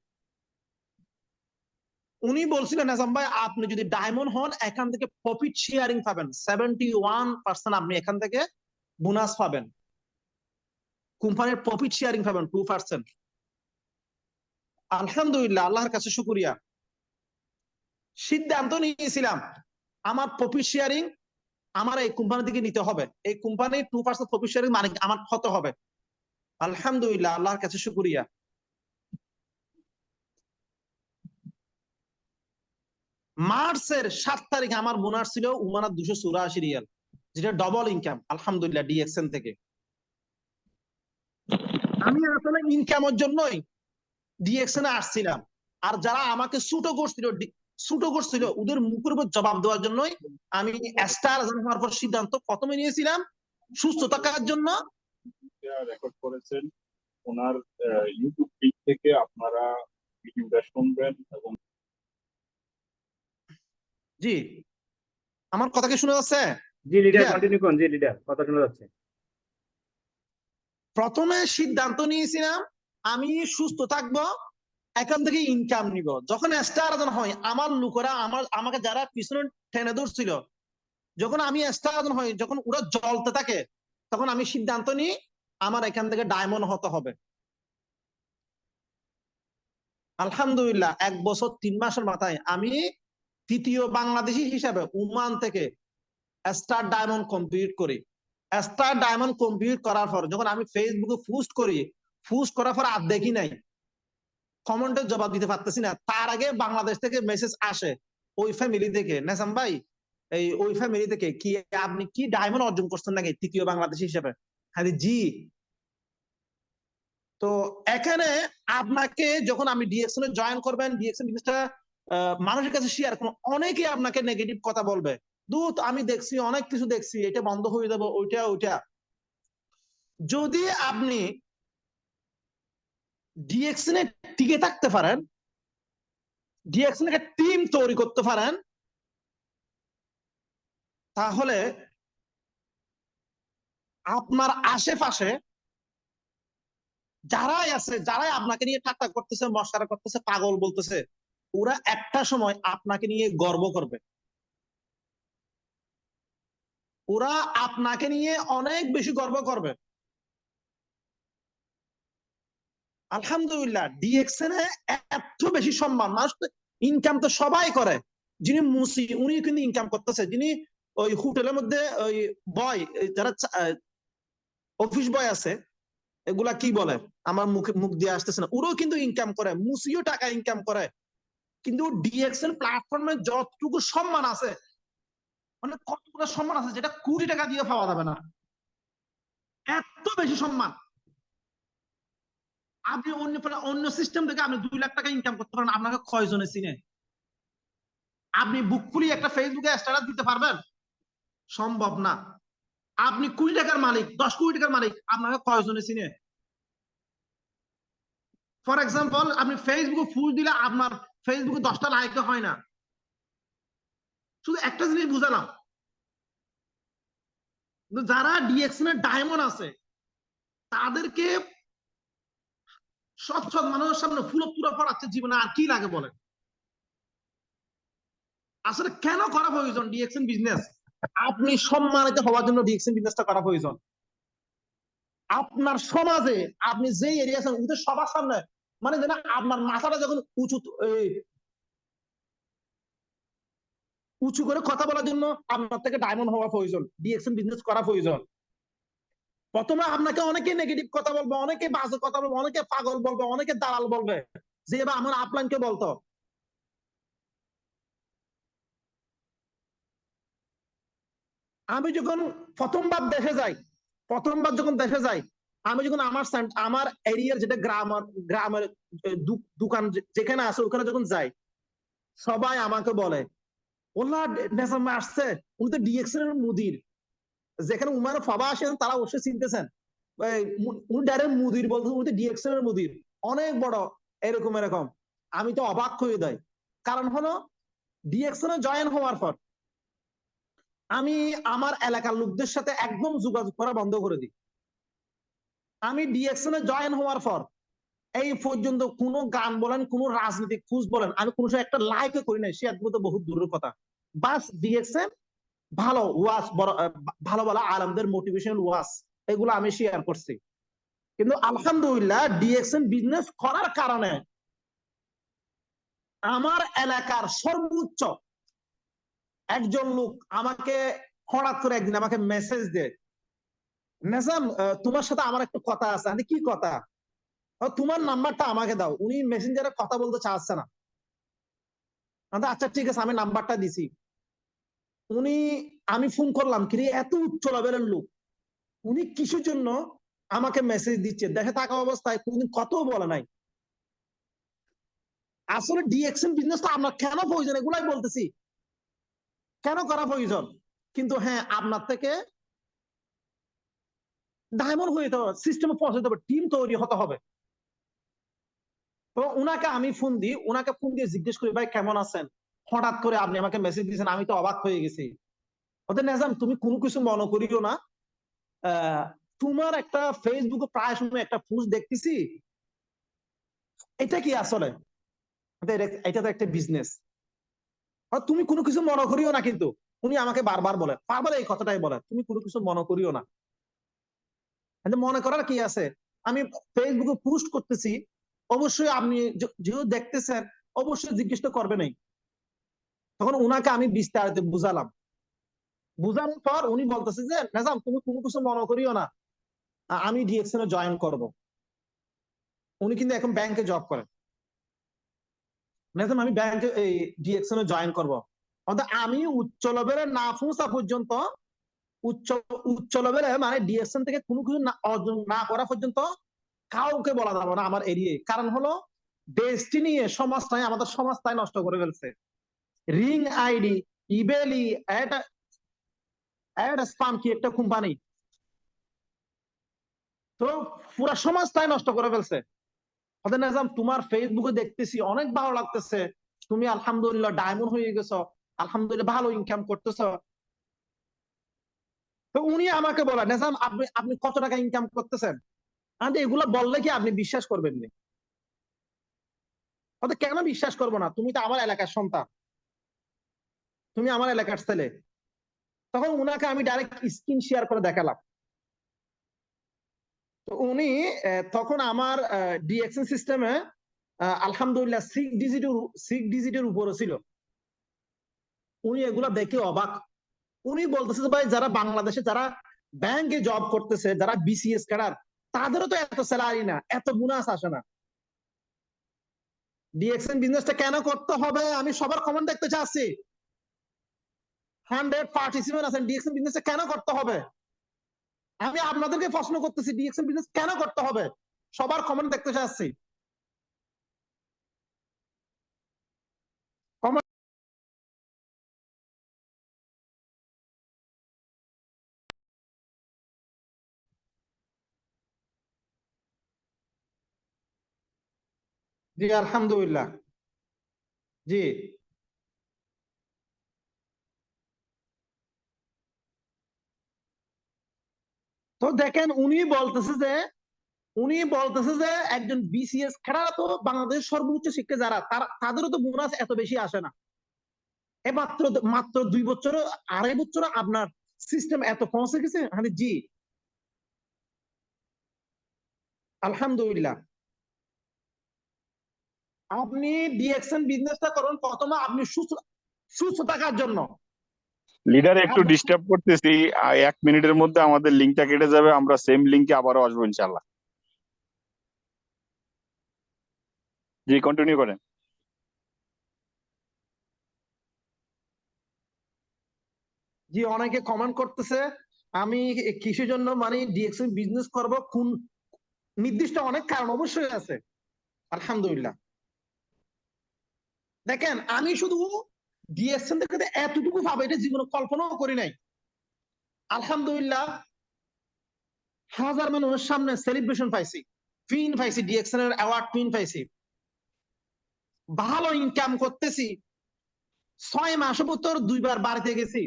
উনি বলছিলেন নাজাম ভাই আপনি যদি ডায়মন্ড হন এখান থেকে প্রফিট শেয়ারিং পাবেন, 71% আপনি এখান থেকে বোনাস পাবেন, কোম্পানির প্রফিট শেয়ারিং পাবেন 2%। আলহামদুলিল্লাহ আল্লাহর কাছে শুকরিয়া, সিদ্ধান্ত নিয়েছিলাম আমার প্রফিট শেয়ারিং আমার এই কোম্পানি থেকে নিতে হবে, এই কোম্পানি 2% প্রফিট শেয়ারিং মানে আমার হতে হবে। আলহামদুলিল্লাহ আল্লাহর কাছে শুকরিয়া। মার্চের 7 তারিখে আমার বোনাস ছিল উমানা 284 রিয়াল, যেটা ডবল ইনকাম আলহামদুলিল্লাহ ডিএক্সএন থেকে। আমি আসলে ইনকামের জন্যই ডিএক্সএন আসছিলাম, আর যারা আমাকে ছুটো করছিল ওদের মুখের উপর জবাব দেওয়ার জন্যই আমি স্টার হওয়ার পর সিদ্ধান্ত প্রথমে নিয়েছিলাম সুস্থ থাকার জন্য। রেকর্ড করেছেন ওনার ইউটিউব পেজ থেকে আপনারা ভিডিওটা শুনবেন এবং জি আমার কথা কি শোনা যাচ্ছে? জি লিডার কন্টিনিউ করুন, জি লিডার কথা শোনা যাচ্ছে। প্রথমে সিদ্ধান্ত নিয়েছিলাম আমি সুস্থ থাকবো, এখান থেকে ইনকাম নিব। যখন স্টার হয় আমার লোকেরা আমাকে যারা পিছনে টেনে ধরছিল, যখন আমি স্টার হই, যখন ওরা জ্বলতে থাকে, তখন আমি সিদ্ধান্ত নিই আমার এখান থেকে ডায়মন্ড হতে হবে। আলহামদুলিল্লাহ 1 বছর 3 মাসের মাথায় আমি তৃতীয় বাংলাদেশি হিসাবে ওমান থেকে স্টার ডায়মন্ড কমপ্লিট করি। স্টার ডায়মন্ড কমপ্লিট করার পর যখন আমি ফেসবুকে পোস্ট করি, পোস্ট করার পর আর দেখি নাই, কমেন্টের জবাব দিতে পারতেছি না। তার আগে বাংলাদেশ থেকে মেসেজ আসে ওই ফ্যামিলি থেকে, নেসাম ভাই ওই ফ্যামিলি থেকে কি আপনি কি ডায়মন্ড অর্জন করছেন নাকি তৃতীয় বাংলাদেশি হিসেবে? হ্যাঁ জি। তো এখানে আপনাকে যখন আমি ডিএকশনে জয়েন করবেন, ডিএকশন জিনিসটা মানুষের কাছে শেয়ার করুন, অনেকে আপনাকে নেগেটিভ কথা বলবে, দূত আমি দেখছি অনেক কিছু দেখছি, এটা বন্ধ হয়ে যাবে, ওইটা। যদি আপনি ডিএকশনে টিকে থাকতে পারেন, ডিএকশন একটা টিম তৈরি করতে পারেন, তাহলে আপনার আশেপাশে যারাই আছে, যারাই আপনাকে নিয়ে ঠাট্টা করতেছে, মশকরা করতেছে, পাগল বলতেছে, ওরা একটা সময় আপনাকে নিয়ে গর্ব করবে। ওরা আপনাকে নিয়ে অনেক বেশি গর্ব করবে। আলহামদুলিল্লাহ ডিএকশনে এত বেশি সম্মান, মানুষ ইনকাম তো সবাই করে। যিনি মুসি উনি কিন্তু ইনকাম করতেছে, যিনি ওই হোটেলের মধ্যে ওই বয়, যারা অফিস বয় আছে, এগুলা কি বলে আমার মুখ দিয়ে আসতেছে না, ওরাও কিন্তু ইনকাম করে, মুসিও টাকা ইনকাম করে। কিন্তু ডিএক্সএল প্ল্যাটফর্মে যতটুকু সম্মান আছে, মানে কতগুলো সম্মান আছে যেটা কোটি টাকা দিয়ে পাওয়া যাবে না, এত বেশি সম্মান। আপনি অন্য সিস্টেম থেকে আপনি 2 লাখ টাকা ইনকাম করতে পারেন, আপনাকে কয়জনে চিনে? আপনি বুক খুলি একটা ফেসবুকে স্ট্যাটাস দিতে পারবেন? সম্ভব না। আপনি কোটি টাকার মালিক, 10 কোটি টাকার মালিক, আপনাকে কয়জনে চিনে? ফর এক্সাম্পল আপনি ফেসবুকে ফুল দিলে আপনার ফেসবুকে 10টা লাইক হয় না। শুধু একটা জিনিস বুঝালাম, যারা ডিএক্সএন এর ডায়মন্ড আছে তাদেরকে সৎ মানুষের সামনে ফুল পুরো পড়াচ্ছে, জীবনে আর কি লাগে বলেন? আসলে কেন করা প্রয়োজন ডিএক্সএন বিজনেস? আপনি সম্মানিত হওয়ার জন্য ডিএক্সএন বিজনেসটা করা প্রয়োজন। আপনার সমাজে আপনি যে এরিয়া আছেন ওদের সবার সামনে, মানে যেন আপনার মাথাটা যখন উঁচু করে কথা বলার জন্য আপনার থেকে ডায়মন্ড হওয়া প্রয়োজন, ডিএক্সএন বিজনেস করা প্রয়োজন। প্রথমে আপনাকে অনেকে নেগেটিভ কথা বলবে, অনেকে বাজে কথা বলবে, অনেকে পাগল বলবে, অনেকে দালাল বলবে, যে এবার আমার আপলাইনকে বলতো। আমি যখন প্রথমবার যখন দেশে যাই, আমি যখন আমার এরিয়ার যেটা গ্রামের দোকান যেখানে আছে ওখানে যখন যাই, সবাই আমাকে বলে ওলা নেসাম আসছে, উনি তো ডিএক্সএন এর মুদির। যেখানে উমার ফাবা আসেন তারা অবশ্যই চিনতেছেন, উনি ডাইরেক্ট মুদির বলতে, উনি তো ডিএক্সএন এর মুদির, অনেক বড়, এরকম। আমি তো অবাক হয়ে যাই। কারণ হলো ডিএক্সএন এ জয়েন হওয়ার পর আমি আমার এলাকার লোকদের সাথে একদম যোগাযোগ করা বন্ধ করে দিই। আমি ডিএক্সএন এ জয়েন হওয়ার পর এই পর্যন্ত কোনো গান বলেন, কোনো রাজনৈতিক ফুজ বলেন, আমি কোনো সময় একটা লাইকও করি নাই, সে একদম বহুত দূরের কথা। বাস ডিএক্সএন ভালো ওয়াজ, ভালো ভালো আলেমদের মোটিভেশনাল ওয়াজ, এগুলো আমি শেয়ার করছি। কিন্তু আলহামদুলিল্লাহ ডিএক্সএন বিজনেস করার কারণে আমার এলাকার সর্বোচ্চ একজন লোক আমাকে হঠাৎ করে একদিন আমাকে মেসেজ দেয়, নেজাম তোমার সাথে আমার একটা কথা আছে। আমি কি কথা? তোমার নাম্বারটা আমাকে দাও। উনি মেসেঞ্জারে কথা বলতে চাচ্ছে না। আচ্ছা ঠিক আছে, আমি নাম্বারটা দিছি। আমি ফোন করলাম, কি এত উচ্চ লেভেলের লোক, উনি কিসের জন্য আমাকে মেসেজ দিচ্ছে? দেখে থাকা অবস্থায় কোনদিন কত বলে নাই। আসলে ডিএক্সএন বিজনেসটা আপনার কেন প্রয়োজন এগুলাই বলতেছি, কেন করা প্রয়োজন। কিন্তু হ্যাঁ, আপনার থেকে ডায়মন্ড হয়ে যেতে হবে, সিস্টেমে পৌঁছাতে হবে, টিম তৈরি হতে হবে। তো উনাকে আমি ফোন দিই, উনাকে ফোন দিয়ে জিজ্ঞেস করি ভাই কেমন আছেন, হঠাৎ করে আপনি আমাকে মেসেজ দিয়েছেন, আমি তো অবাক হয়ে গেছি। ওদের নেজাম তুমি কোনো কিছু মনে করিও না, তোমার একটা ফেসবুকে প্রায় সময় একটা পোস্ট দেখতেছি, এটা কি আসলে? এটা তো একটা বিজনেস, তুমি কোনো কিছু মনে করিও না। কিন্তু উনি আমাকে বারবার বলে, বারবার এই কথাটাই বলে, তুমি কোনো কিছু মনে করিও না। মনে করার কি আছে? আমি ফেসবুকে পোস্ট করতেছি, অবশ্যই আপনি যেহেতু দেখতেছেন অবশ্যই জিজ্ঞেস তো করবেনই। তখন উনাকে আমি বিস্তারিত বুঝালাম, বুঝানোর পর উনি বলতেছে যে নাজাম তুমি কোনো কিছু মনে করিও না, আমি ডিএক্সএন এ জয়েন করব। উনি কিন্তু এখন ব্যাংকে জব করেন। নাজাম আমি ব্যাংকে এই ডিএক্সএন এ জয়েন করব, অর্থাৎ আমি উচ্চ লেভেলে না পৌঁছা পর্যন্ত, উচ্চ উচ্চ লেভেলে মানে ডিএক্সএন থেকে কোনো কিছু না অর্জন না করা পর্যন্ত কাউকে বলা যাবে না আমার এরিয়ায়। কারণ হলো দেশটি নিয়ে সমাজটাই, আমাদের সমাজটাই নষ্ট করে ফেলছে। রিং আইডি, ইবেলি, অ্যাড স্পাম কি একটা কোম্পানি, তো পুরা সমাজটাই নষ্ট করে ফেলছে। নাজাম তোমার ফেসবুকে দেখতেছি অনেক ভালো লাগতেছে, তুমি আলহামদুলিল্লাহ ডায়মন্ড হয়ে গেছো, আলহামদুলিল্লাহ ভালো ইনকাম করতেছো। তো উনি আমাকে বলে নাজাম আপনি আপনি কত টাকা ইনকাম করতেছেন? আমি এগুলো বললে কি আপনি বিশ্বাস করবেন না? কেন বিশ্বাস করবো না? তুমি তো আমার এলাকার সন্তান, তুমি আমার এলাকার ছেলে। তখন উনাকে আমি ডাইরেক্ট স্ক্রিন শেয়ার করে দেখালাম। তো উনি তখন আমার ডিএক্সএন সিস্টেমে আলহামদুলিল্লাহ 6 ডিজিটের উপরে ছিল। উনি এগুলা দেখে অবাক। উনি বলতেছে যে ভাই যারা বাংলাদেশে যারা ব্যাংকে জব করতেছে, যারা বিসিএস ক্যাডার, তাদেরও তো এত স্যালারি না, এত বোনাস আসে না। ডিএক্সএন বিজনেসটা কেন করতে হবে আমি সবার কমেন্ট দেখতে চাচ্ছি। 100 পার্টিসিপেন্ট আছেন, ডিএক্সএন বিজনেসটা কেন করতে হবে? আমি আপনাদেরকে প্রশ্ন করতেছি, ডিএক্সএন বিজনেস কেন করতে হবে? সবার কমেন্ট দেখতে চাচ্ছি। জি আলহামদুলিল্লাহ। জি, তো দেখেন উনি বলতেছে যে একজন বিসিএস খেলারা তো বাংলাদেশের সর্বোচ্চ শিক্ষা যারা তাদেরও তো বোনাস এত বেশি আসে না। এ মাত্র মাত্র 2 বছর, 2.5 বছর আপনার সিস্টেম এত পৌঁছে গেছে। হ্যাঁ জি আলহামদুলিল্লাহ। আপনি ডিএক্সএন বিজনেসটা করুন প্রথমে আপনি সুস্থ সুস্থ থাকার জন্য। লিডার একটু ডিস্টার্ব করতেছি, 1 মিনিটের মধ্যে আমাদের লিঙ্কটা কেটে যাবে, আমরা সেম লিঙ্কে আবারও আসবো ইনশাল্লাহ। জি কন্টিনিউ করেন। জি অনেকে কমেন্ট করতেছে আমি কিসের জন্য মানে ডিএক্সএন বিজনেস করব, কোন নির্দিষ্ট অনেক কারণ অবশ্যই আছে। আলহামদুলিল্লাহ। দেখেন আমি শুধু ডিএক্সএন থেকে এতটুকু পাবো এটা জীবনে কল্পনাও করি নাই। আলহামদুলিল্লাহ, হাজার মানুষের সামনে সেলিব্রেশন পাইছি, পিন পাইছি, ডিএক্সএন এর অ্যাওয়ার্ড পিন পাইছি, ভালো ইনকাম করতেছি। 6 মাস ভিতর 2বার বাড়িতে গেছি,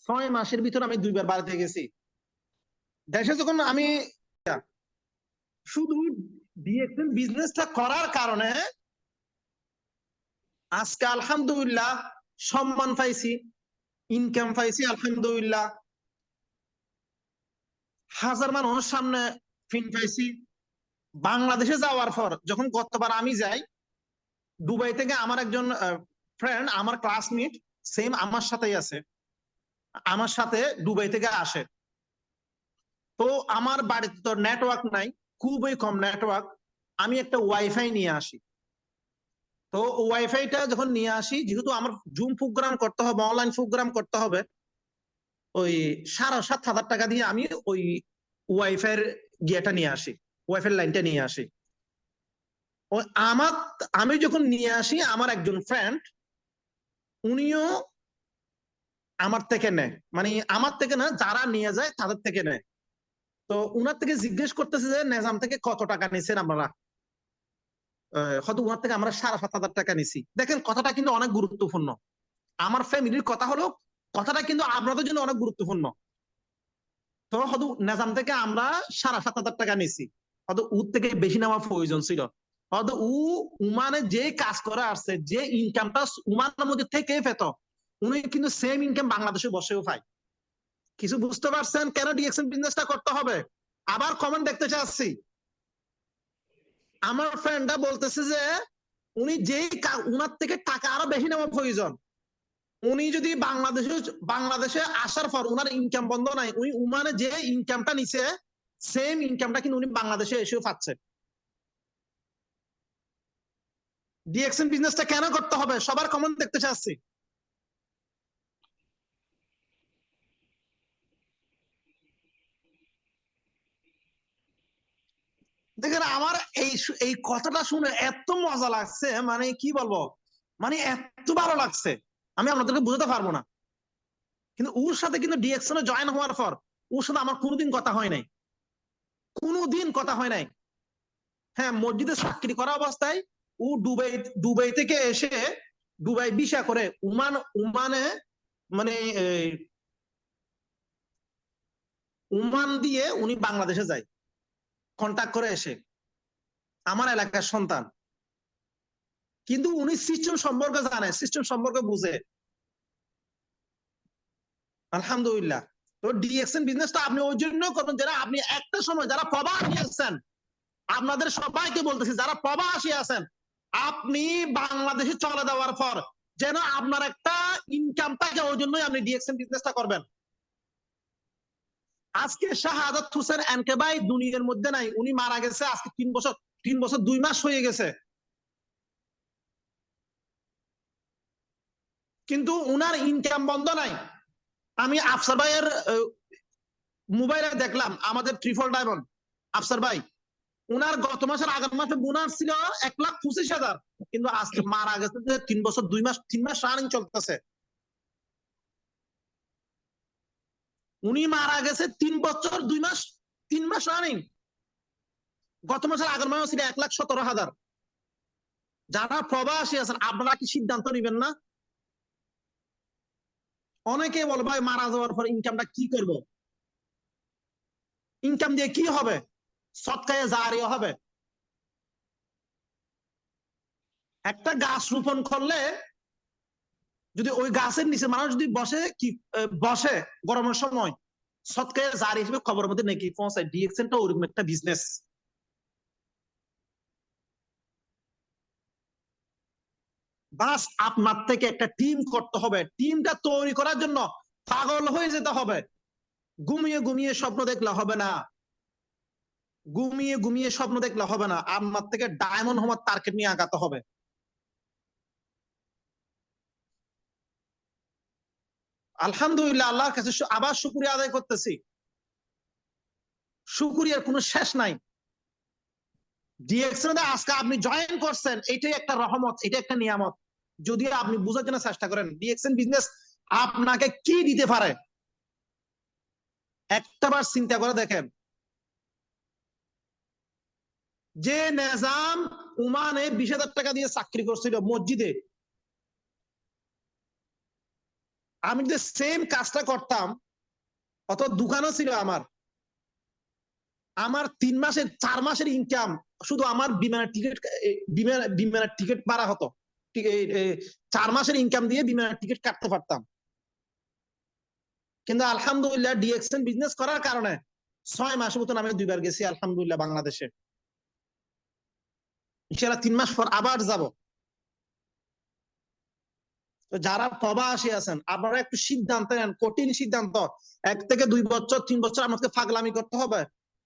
6 মাসের ভিতর আমি 2বার বাড়িতে গেছি। দেশে যখন আমি শুধু ডিএক্সএন বিজনেসটা করার কারণে আজকে আলহামদুলিল্লাহ সম্মান পাইছি, ইনকাম পাইছি আলহামদুলিল্লাহ, হাজার মানুষের সামনে ফিন পাইছি। বাংলাদেশে যাওয়ার পর যখন গতবার আমি যাই, দুবাই থেকে আমার একজন ফ্রেন্ড, আমার ক্লাসমেট, সেম আমার সাথেই আছে, আমার সাথে দুবাই থেকে আসে। তো আমার বাড়িতে তো নেটওয়ার্ক নাই, খুবই কম নেটওয়ার্ক। আমি একটা ওয়াইফাই নিয়ে আসি। তো ওয়াইফাইটা যখন নিয়ে আসি, যেহেতু আমার জুম প্রোগ্রাম করতে হবে, অনলাইন প্রোগ্রাম করতে হবে, ওই 7,500 টাকা দিয়ে আমি ওই ওয়াইফাই গিয়েটা নিয়ে আসি, ওয়াইফাই লাইনটা নিয়ে আসি। আমার আমি যখন নিয়ে আসি, আমার একজন ফ্রেন্ড উনিও আমার থেকে নেয়, মানে আমার থেকে না, যারা নিয়ে যায় তাদের থেকে নেয়। তো উনার থেকে জিজ্ঞেস করতেছে যে নেজাম থেকে কত টাকা নিছেন আপনারা? হয়তো উনার থেকে আমরা 7,500 টাকা নিছি। দেখেন কথাটা কিন্তু অনেক গুরুত্বপূর্ণ। আমার ফ্যামিলির কথা হলো, কথাটা কিন্তু আপনাদের জন্য অনেক গুরুত্বপূর্ণ। তো হয়তো নিজাম থেকে আমরা 7,500 টাকা নিছি, হয়তো উর থেকে বেশি নেওয়া প্রয়োজন ছিল। হয়তো উমানে যে কাজ করে আসছে, যে ইনকামটা উমানের মধ্যে থেকে পেত, উনি কিন্তু সেম ইনকাম বাংলাদেশে বসেও পায়। কিছু বুঝতে পারছেন কেন ডিএক্সএন বিজনেসটা করতে হবে? আবার কমেন্ট দেখতে চাচ্ছি। আমার ফ্রেন্ডটা বলতেছে যে উনি যেই উনার থেকে টাকা আরো বেশি নেওয়া প্রয়োজন। উনি যদি বাংলাদেশে আসার পর উনার ইনকাম বন্ধ নাই, উনি উমানে যে ইনকামটা নিছে সেম ইনকামটা কিন্তু উনি বাংলাদেশে এসেও পাচ্ছে। ডিএক্সএন বিজনেসটা কেন করতে হবে সবার কমেন্ট দেখতে চাচ্ছি। দেখেন আমার এই কথাটা শুনে এত মজা লাগছে, মানে কি বলবো, মানে এত ভালো লাগছে আমি আপনাদেরকে বুঝাতে পারবো না। কিন্তু ওর সাথে কিন্তু ডিএক্সনে জয়েন হওয়ার পর ওর সাথে আমার কোনোদিন কথা হয় নাই, কোনোদিন কথা হয় নাই। হ্যাঁ, মসজিদে চাকরি করা অবস্থায় ও দুবাই থেকে এসে দুবাই ভিসা করে উমানে মানে উমান দিয়ে উনি বাংলাদেশে যায় কন্ট্যাক্ট করে এসে, আমার এলাকার সন্তান। কিন্তু উনি সিস্টেম সম্পর্কে জানে, সিস্টেম সম্পর্কে বুঝে। আলহামদুলিল্লাহ। তো ডিএক্সএন বিজনেসটা আপনি ওই জন্য করবেন যারা আপনি একটা সময় যারা প্রবাসী আছেন, আপনাদের সবাইকে বলতেছি যারা প্রবাসী আছেন, আপনি বাংলাদেশে চলে যাওয়ার পর যেন আপনার একটা ইনকাম থাকে, ওই জন্যই আপনি ডিএক্সএন বিজনেসটা করবেন। আজকে শাহাদাত হোসেন এনকে ভাই দুনিয়ার মধ্যে নাই, উনি মারা গেছে আজকে 3 বছর 2 মাস হয়ে গেছে। কিন্তু উনার ইনকাম বন্ধ নাই। আমি আফসার ভাইয়ের মোবাইলে দেখলাম, আমাদের ট্রিপল ডায়মন্ড আফসার ভাই, উনার গত মাসের আগের মাসে বোনাস ছিল 1,25,000, কিন্তু আজকে মারা গেছে যে 3 বছর 2 মাস 3 মাস রানিং চলতেছে। উনি মারা গেছে 3 বছর 2 মাস 3 মাস রানিং। গত মাসের আগের মাসে ছিল 1,17,000। যারা প্রবাসী আছেন আপনারা কি সিদ্ধান্ত নিবেন না? অনেকে বলে ভাই মারা যাওয়ার পর ইনকামটা কি করব, ইনকাম দিয়ে কি হবে? সৎকায়ে জারিয়া হবে। একটা গাছ রোপণ করলে যদি ওই গাছের নিচে মানুষ যদি বসে গরমের সময়, সৎকায়ে জারি হিসেবে খবরের মধ্যে নাকি পৌঁছায়। ডিএক্সএনটা ওরকম একটা বিজনেস। বাস আপনার থেকে একটা টিম করতে হবে, টিমটা তৈরি করার জন্য পাগল হয়ে যেতে হবে। ঘুমিয়ে ঘুমিয়ে স্বপ্ন দেখলে হবে না, ঘুমিয়ে ঘুমিয়ে স্বপ্ন দেখলে হবে না, আপনার থেকে ডায়মন্ড হওয়ার টার্গেট নিয়ে আগাতে হবে। আলহামদুলিল্লাহ, আল্লাহর কাছে আবার শুকরিয়া আদায় করতেছি। শুকরিয়ার কোনো শেষ নাই। ডিএক্সএন আজকে আপনি জয়েন করছেন, এটাই একটা রহমত, এটা একটা নিয়ামত। যদি আপনি বুঝার জন্য চেষ্টা করেন ডিএক্সএন বিজনেস আপনাকে কি দিতে পারে, একটাবার চিন্তা করে দেখেন। যে নিজাম ওমানে 20,000 টাকা দিয়ে চাকরি করছিল মসজিদে, আমি যদি সেম কাজটা করতাম, অত দোকানও ছিল আমার, আমার 3 মাসের 4 মাসের ইনকাম শুধু আমার বিমানের টিকিট ভাড়া হতো। 4 মাসের ইনকাম দিয়ে বিমানের টিকিট কাটতে পারতাম। কিন্তু আলহামদুলিল্লাহ ডিএক্সএন বিজনেস করার কারণে 6 মাসের মতন আমি 2বার গেছি আলহামদুলিল্লাহ বাংলাদেশে। ইনশাআল্লাহ 3 মাস পর আবার যাব। তো যারা প্রবাসী আছেন আপনারা একটু সিদ্ধান্ত নেন, কঠিন সিদ্ধান্ত। 1 থেকে 2 বছর 3 বছর আমাকে পাগলামি করতে হবে,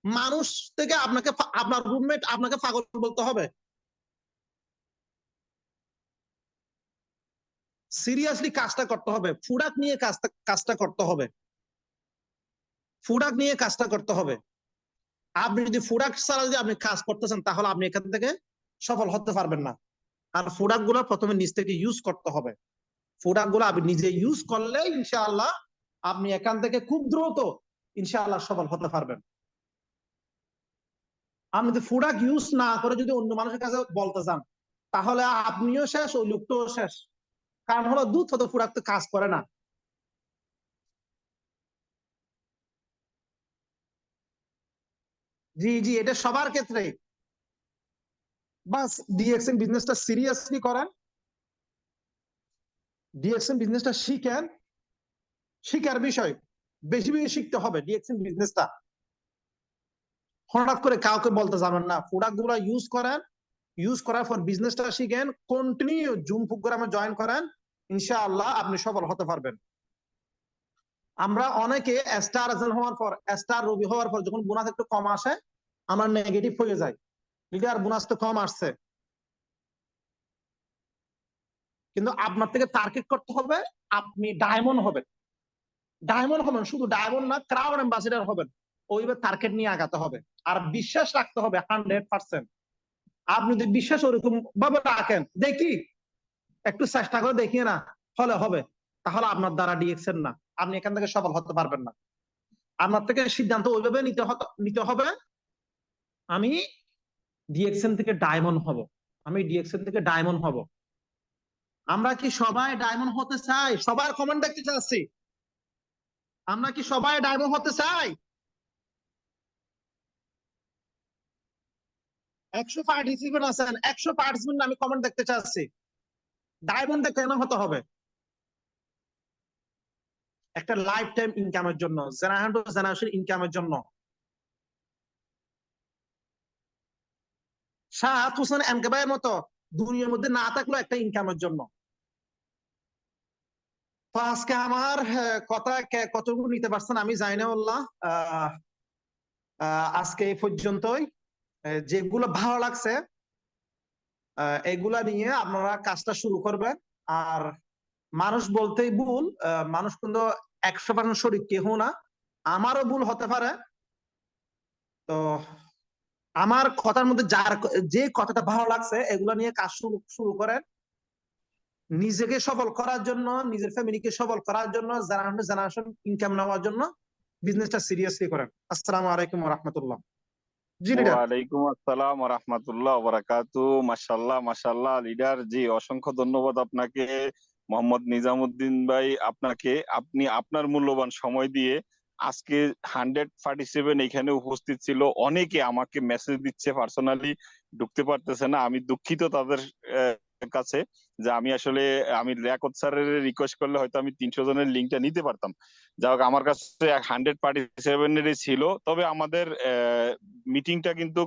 মানুষ থেকে আপনাকে আপনার রুমমেট আপনাকে পাগল বলতে হবে। সিরিয়াসলি কাজটা করতে হবে, প্রোডাক্ট নিয়ে কাজটা করতে হবে, প্রোডাক্ট নিয়ে কাজটা করতে হবে। আপনি যদি প্রোডাক্ট ছাড়া যদি আপনি কাজ করতেছেন তাহলে আপনি এখান থেকে সফল হতে পারবেন না। আর প্রোডাক্ট গুলো প্রথমে নিজ থেকে ইউজ করতে হবে। প্রোডাক্ট গুলো আপনি নিজে ইউজ করলে ইনশাআল্লাহ আপনি এখান থেকে খুব দ্রুত ইনশাআল্লাহ সফল হতে পারবেন। আপনি যদি প্রোডাক্ট ইউজ না করে যদি অন্য মানুষের কাছে বলতে চান, তাহলে আপনিও শেষ, ওই লোকটাও শেষ। কারণ হলো দুধ হতো প্রোডাক্ট কাজ করে না। জি জি, এটা সবার ক্ষেত্রে। বাস ডিএক্সএন বিজনেসটা সিরিয়াসলি করেন, ডিএক্সএন বিজনেসটা শিখেন। শিখার বিষয় বেশি বেশি শিখতে হবে ডিএক্সএন বিজনেসটা। হঠাৎ করে কাউকে বলতে যাবেন না, প্রোডাক্ট গুলা ইউজ করেন, ইউজ করার পর বিজনেসটা শিখেন, কন্টিনিউ জুম প্রোগ্রামে জয়েন করেন, ইনশাআল্লাহ আপনি সফল হতে পারবেন। আমরা অনেকে স্টার এজেন্ট হওয়ার পর, স্টার রবি হওয়ার পর যখন বোনাস একটু কম আসে আমরা নেগেটিভ হয়ে যাই, লিডার বোনাস তো কম আসছে। কিন্তু আপনার থেকে টার্গেট করতে হবে আপনি ডায়মন্ড হবেন, ডায়মন্ড হবেন, শুধু ডায়মন্ড না ক্রাউন অ্যাম্বাসিডার হবেন। ওইভাবে টার্গেট নিয়ে আগাতে হবে আর বিশ্বাস রাখতে হবে 100%। আপনি যদি বিশ্বাস ওরকম ভাবে রাখেন, দেখি একটু চেষ্টা করে দেখিয়ে না হলে হবে, তাহলে আপনার দ্বারা ডিএক্সএন না, আপনি এখান থেকে সফল হতে পারবেন না। আপনার থেকে সিদ্ধান্ত ওইভাবে নিতে হবে আমি ডিএক্সএন থেকে ডায়মন্ড হব, আমি ডিএক্সএন থেকে ডায়মন্ড হব। আমরা কি সবাই ডায়মন্ড হতে চাই? সবার কমেন্ট দেখতে চাচ্ছি, আমরা কি সবাই ডায়মন্ড হতে চাই? 100 পার্টিসিপেন্ট আছেন, 100 পার্টিসিপেন্ট আমি কমেন্ট দেখতে চাচ্ছি। ডায়মন্ড কেন হতে হবে? একটা লাইফ টাইম ইনকামের জন্য, জেনারেশন টু জেনারেশন ইনকামের জন্য। শাহাদ হোসেন এমকে ভাইয়ের মতো দুনিয়ার মধ্যে না থাকলেও একটা ইনকামের জন্য। তো আজকে আমার কথা কতটুকু নিতে পারছেন আমি জানি না আল্লাহ। আজকে এই পর্যন্তই। যেগুলো ভালো লাগছে এগুলা নিয়ে আপনারা কাজটা শুরু করবেন। আর মানুষ বলতেই ভুল, মানুষ কিন্তু 100% সঠিক কেহ না, আমারও ভুল হতে পারে। তো আমার কথার মধ্যে যে কথাটা ভালো লাগছে এগুলা নিয়ে কাজ শুরু করেন, নিজেকে সফল করার জন্য, নিজের ফ্যামিলিকে সফল করার জন্য, জেনারেশন ইনকাম নেওয়ার জন্য বিজনেসটা সিরিয়াসলি করেন। আসসালামু আলাইকুম ওয়া রাহমাতুল্লাহ। জি লিডার। ওয়ালাইকুম আসসালাম ওয়া রাহমাতুল্লাহ ওয়া বারাকাতুহু। মাশাআল্লাহ মাশাআল্লাহ লিডার, জি অসংখ্য ধন্যবাদ আপনাকে। মোহাম্মদ নিজামুদ্দিন ভাই, আপনাকে, আপনি আপনার মূল্যবান সময় দিয়ে আজকে 147 এখানে উপস্থিত ছিল। অনেকে আমাকে মেসেজ দিচ্ছে, পার্সোনালি ঢুকতে পারতেছে না, আমি দুঃখিত তাদের কাছে। যে আমি আসলে আমি রিয়াকত স্যারের রিকোয়েস্ট করলে হয়তো আমি 300 জনের লিঙ্কটা নিতে পারতাম। যাই হোক, আমার কাছে 147 ছিল। তবে আমাদের মিটিংটা কিন্তু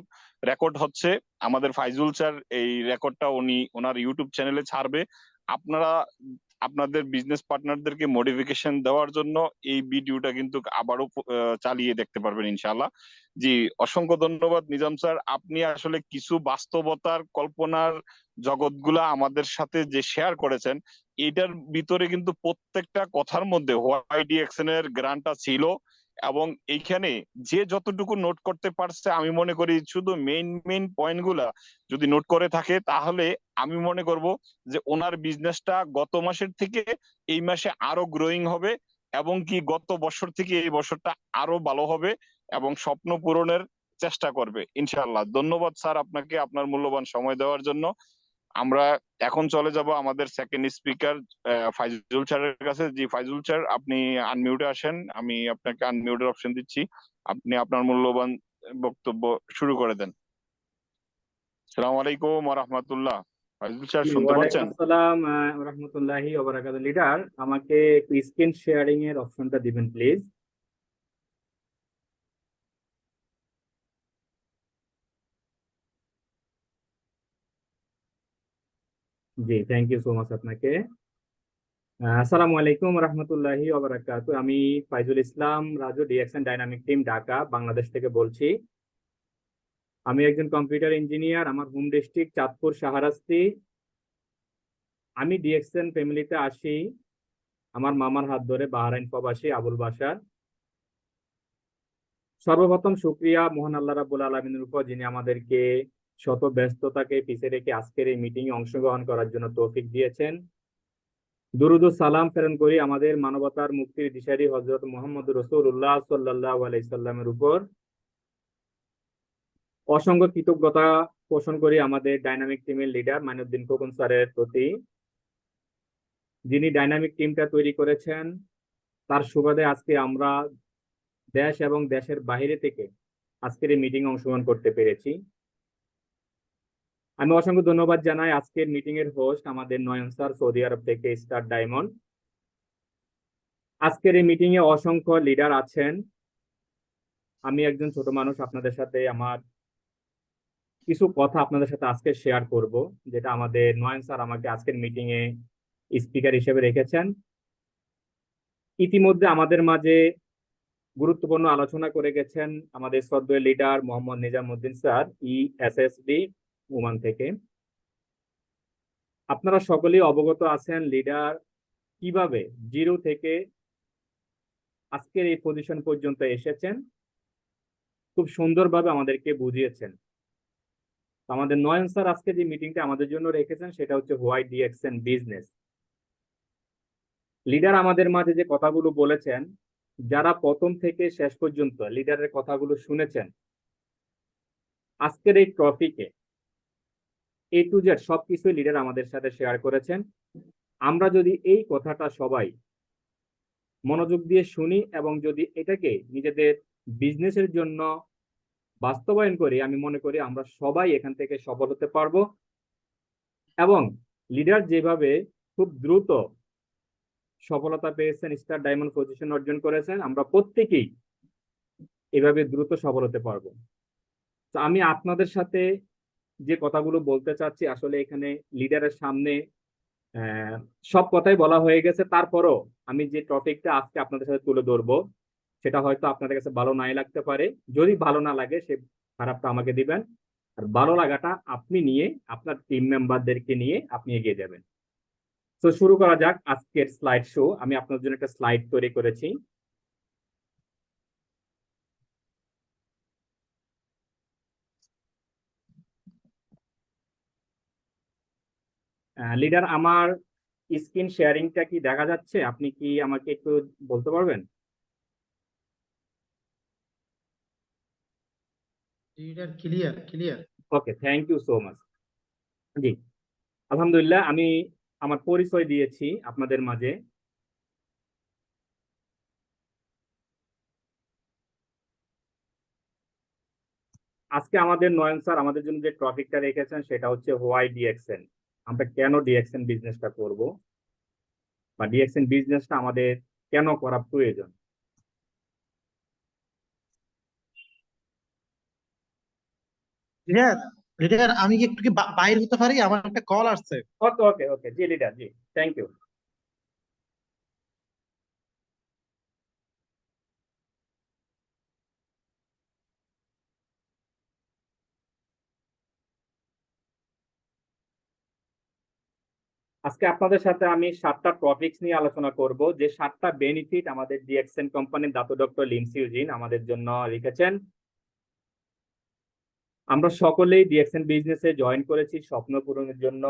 রেকর্ড হচ্ছে। আমাদের ফাইজুল স্যার এই রেকর্ডটা উনি ওনার ইউটিউব চ্যানেলে ছাড়বে। আপনারা আপনাদের বিজনেস পার্টনারদেরকে মডিফিকেশন দেওয়ার জন্য এই ভিডিওটা কিন্তু আবারও চালিয়ে দেখতে পারবেন ইনশাআল্লাহ। জি, অসংখ্য ধন্যবাদ নিজাম স্যার। আপনি আসলে কিছু বাস্তবতার কল্পনার জগৎগুলা আমাদের সাথে যে শেয়ার করেছেন, এটার ভিতরে কিন্তু প্রত্যেকটা কথার মধ্যে হোয়াই ডিএক্সএন এর গ্রান্টটা ছিল। এবং এইখানে যে যতটুকু নোট করতে পারছে, আমি মনে করি শুধু মেইন মেইন পয়েন্ট গুলা যদি নোট করে থাকে, তাহলে আমি মনে করব যে ওনার বিজনেসটা গত মাসের থেকে এই মাসে আরো গ্রোয়িং হবে, এবং কি গত বছর থেকে এই বছরটা আরো ভালো হবে, এবং স্বপ্ন পূরণের চেষ্টা করবে ইনশাআল্লাহ। ধন্যবাদ স্যার আপনাকে আপনার মূল্যবান সময় দেওয়ার জন্য। আমরা এখন চলে যাব আমাদের সেকেন্ড স্পিকার ফাইজুল স্যারের কাছে। জি ফাইজুল স্যার, আপনি আনমিউটে আসেন, আমি আপনাকে আনমিউটের অপশন দিচ্ছি, আপনি আপনার মূল্যবান বক্তব্য শুরু করে দেন। আসসালামু আলাইকুম ওয়া রাহমাতুল্লাহ। ফাইজুল স্যার শুনতে ওয়ালাইকুম পাচ্ছেন? আসসালাম রহমতুল্লাহি ওয়া বারাকাতুহু। লিডার, আমাকে একটু স্ক্রিন শেয়ারিং এর অপশনটা দিবেন প্লিজ। জি, থ্যাংক ইউ সো মাচ আপনাকে। আসসালামু আলাইকুম রহমতুল্লাহি ওয়া বারাকাতুহু। আমি Faizul Islam Raju, DXN dynamic team, Dhaka, Bangladesh থেকে বলছি। আমি একজন কম্পিউটার ইঞ্জিনিয়ার, আমার হোম ডিস্ট্রিক্ট চাঁদপুর শাহরাস্তি। আমি ডিএক্সএন ফ্যামিলিতে আসি আমার মামার হাত ধরে, বাহরাইন প্রবাসী আবুল বাশার। সর্বপ্রথম শুকরিয়া মহান আল্লাহ রাব্বুল আলামিনের উপর, যিনি আমাদেরকে শত ব্যস্ততাকে পিছিয়ে রেখে আজকের এই মিটিং এ অংশগ্রহণ করার জন্য তৌফিক দিয়েছেন। দুরুদ ও সালাম প্রেরণ করি আমাদের মানবতার মুক্তির দিশারি হযরত মুহাম্মদ রাসূলুল্লাহ সাল্লাল্লাহু আলাইহি সাল্লামের উপর। অসংখ্য কৃতজ্ঞতা পোষণ করি আমাদের ডাইনামিক টিমের লিডার মাইনুদ্দিন খোকন স্যারের প্রতি, যিনি ডাইনামিক টিমটা তৈরি করেছেন। তার সুবাদে আজকে আমরা দেশ এবং দেশের বাইরে থেকে আজকের এই মিটিং অংশগ্রহণ করতে পেরেছি। আমি অসংখ্য ধন্যবাদ জানাই আজকের মিটিং এর হোস্ট আমাদের নয়ন স্যার, সৌদি আরব থেকে স্টার ডায়মন্ড। আজকের এই মিটিং এ অসংখ্য লিডার আছেন। আমি একজন ছোট মানুষ, আপনাদের সাথে আমার কিছু কথা আপনাদের সাথে আজকে শেয়ার করব, যেটা আমাদের নয়ন স্যার আমাকে আজকের মিটিং এ স্পিকার হিসেবে রেখেছেন। ইতিমধ্যে আমাদের মাঝে গুরুত্বপূর্ণ আলোচনা করে গেছেন আমাদের শ্রদ্ধেয় leader Mohammad Nizamuddin sir, ESSD Oman থেকে। আপনারা সকলেই অবগত আছেন লিডার কিভাবে জিরো থেকে আজকের এই পজিশন পর্যন্ত এসেছেন, খুব সুন্দরভাবে আমাদেরকে বুঝিয়েছেন। আমাদের নয়ন স্যার আজকে যে মিটিংটা আমাদের জন্য রেখেছেন সেটা হচ্ছে হোয়াই ডিএক্সএন বিজনেস। লিডার আমাদের মাঝে যে কথাগুলো বলেছেন, যারা প্রথম থেকে শেষ পর্যন্ত লিডারের কথাগুলো শুনেছেন, আজকের এই টপিকে A to Z সবকিছু লিডার আমাদের সাথে শেয়ার করেছেন। আমরা যদি এই কথাটা সবাই মনোযোগ দিয়ে শুনি এবং যদি এটাকে নিজেদের বিজনেসের জন্য বাস্তবায়ন করি, আমি মনে করি আমরা সবাই এখান থেকে সফল হতে পারবো। এবং লিডার যেভাবে খুব দ্রুত সফলতা পেয়েছেন, স্টার ডায়মন্ড পজিশন অর্জন করেছেন, আমরা প্রত্যেকেই এভাবে দ্রুত সফল হতে পারবো। তো আমি আপনাদের সাথে যে কথাগুলো বলতে চাচ্ছি, আসলে এখানে লিডারের সামনে সব কথাই বলা হয়ে গেছে। তারপরও আমি যে টপিকটা আজকে আপনাদের সাথে তুলে ধরবো সেটা হয়তো আপনাদের কাছে ভালো নাই লাগতে পারে। যদি ভালো না লাগে সে খারাপটা আমাকে দিবেন, আর ভালো লাগাটা আপনি নিয়ে আপনার টিম মেম্বারদেরকে নিয়ে আপনি এগিয়ে যাবেন। তো শুরু করা যাক আজকের স্লাইড শো। আমি আপনার জন্য একটা স্লাইড তৈরি করেছি। লিডার, আমার স্ক্রিন শেয়ারিংটা কি দেখা যাচ্ছে? আপনি কি আমাকে একটু বলতে পারবেন? Leader clear clear. Okay, thank you so much. জি, আলহামদুলিল্লাহ, আমি আমার পরিচয় দিয়েছি আপনাদের মাঝে। আজকে আমাদের নয়ন স্যার আমাদের জন্য যে টপিকটা রেখেছেন সেটা হচ্ছে হোয়াই ডিএক্সএন। আমরা কেন ডিএক্সএন বিজনেসটা করব, বা ডিএক্সএন বিজনেসটা আমাদের কেন করা প্রয়োজন। লিডার লিডার আমি কি একটু কি বাইরে হতে পারি? আমার একটা কল আসছে। ওকে ওকে ওকে, জি লিডার, জি, থ্যাংক ইউ। আজকে আপনাদের সাথে আমি 7টা টপিকস নিয়ে আলোচনা করব, যে 7টা বেনিফিট আমাদের ডিএক্সএন কোম্পানির দাতো ডক্টর লিমসি ইউজিন আমাদের জন্য লিখেছেন। আমরা সকলেই ডিএক্সএন বিজনেসে জয়েন করেছি স্বপ্ন পূরণের জন্য,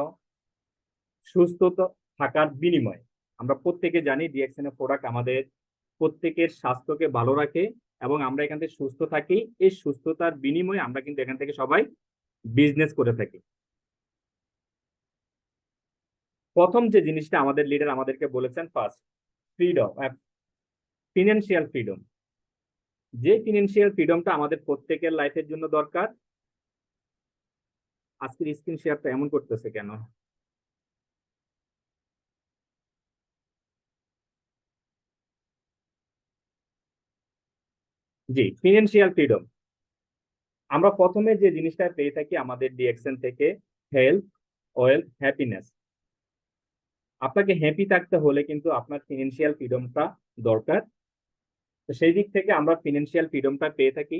সুস্থ থাকার বিনিময়ে। আমরা প্রত্যেকে জানি ডিএক্সএন এর প্রোডাক্ট আমাদের প্রত্যেকের স্বাস্থ্যকে ভালো রাখে এবং আমরা এখান থেকে সুস্থ থাকি। এই সুস্থতার বিনিময়ে আমরা কিন্তু এখান থেকে সবাই বিজনেস করে থাকি। প্রথম যে জিনিসটা আমাদের লিডার আমাদেরকে বলেছেন, ফার্স্ট ফ্রিডম, ফিনান্সিয়াল ফ্রিডম। যে ফিনান্সিয়াল ফ্রিডমটা আমাদের প্রত্যেকের লাইফের জন্য দরকার। আজকের স্ক্রিন শেয়ারটা এমন করতেছে কেন? জি, ফিনান্সিয়াল ফ্রিডম। আমরা প্রথমে যে জিনিসটা পেয়ে থাকি আমাদের ডিএক্সএন থেকে, হেলথ, ওয়েলথ, হ্যাপিনেস। আপনাকে হ্যাপি থাকতে হলে কিন্তু আপনার ফিনান্সিয়াল ফ্রিডমটা দরকার। তো সেই দিক থেকে আমরা ফিনান্সিয়াল ফ্রিডমটা পেয়ে থাকি।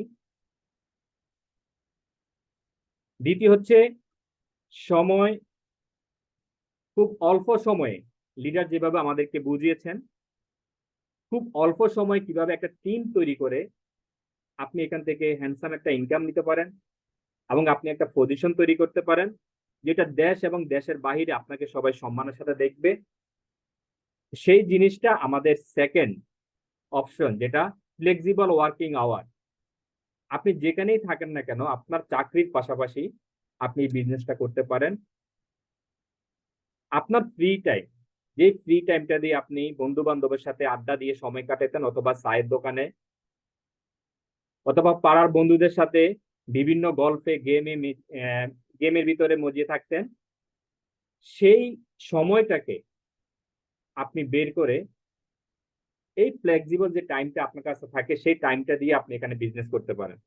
দ্বিতীয় হচ্ছে সময়। খুব অল্প সময়ে লিডার যেভাবে আমাদেরকে বুঝিয়েছেন, খুব অল্প সময় কিভাবে একটা টিম তৈরি করে আপনি এখান থেকে হ্যান্ডসাম একটা ইনকাম নিতে পারেন এবং আপনি একটা পজিশন তৈরি করতে পারেন, যেটা দেশ এবং দেশের বাহিরে আপনাকে সবাই সম্মানের সাথে দেখবে। সেই জিনিসটা আমাদের সেকেন্ড অপশন, যেটা ফ্লেক্সিবল ওয়ার্কিং আওয়ার। আপনি যেখানেই থাকেন না কেন আপনার চাকরির পাশাপাশি আপনি বিজনেসটা করতে পারেন। আপনার ফ্রি টাইম, যে ফ্রি টাইমটা দিয়ে আপনি বন্ধু বান্ধবের সাথে আড্ডা দিয়ে সময় কাটাতেন অথবা চায়ের দোকানে অথবা পাড়ার বন্ধুদের সাথে বিভিন্ন গল্পে গেমের ভিতরে মজিয়ে থাকতেন, সেই সময়টাকে আপনি বের করে এই ফ্লেক্সিবল যে টাইমটা আপনার কাছে থাকে সেই টাইমটা দিয়ে আপনি এখানে বিজনেস করতে পারেন।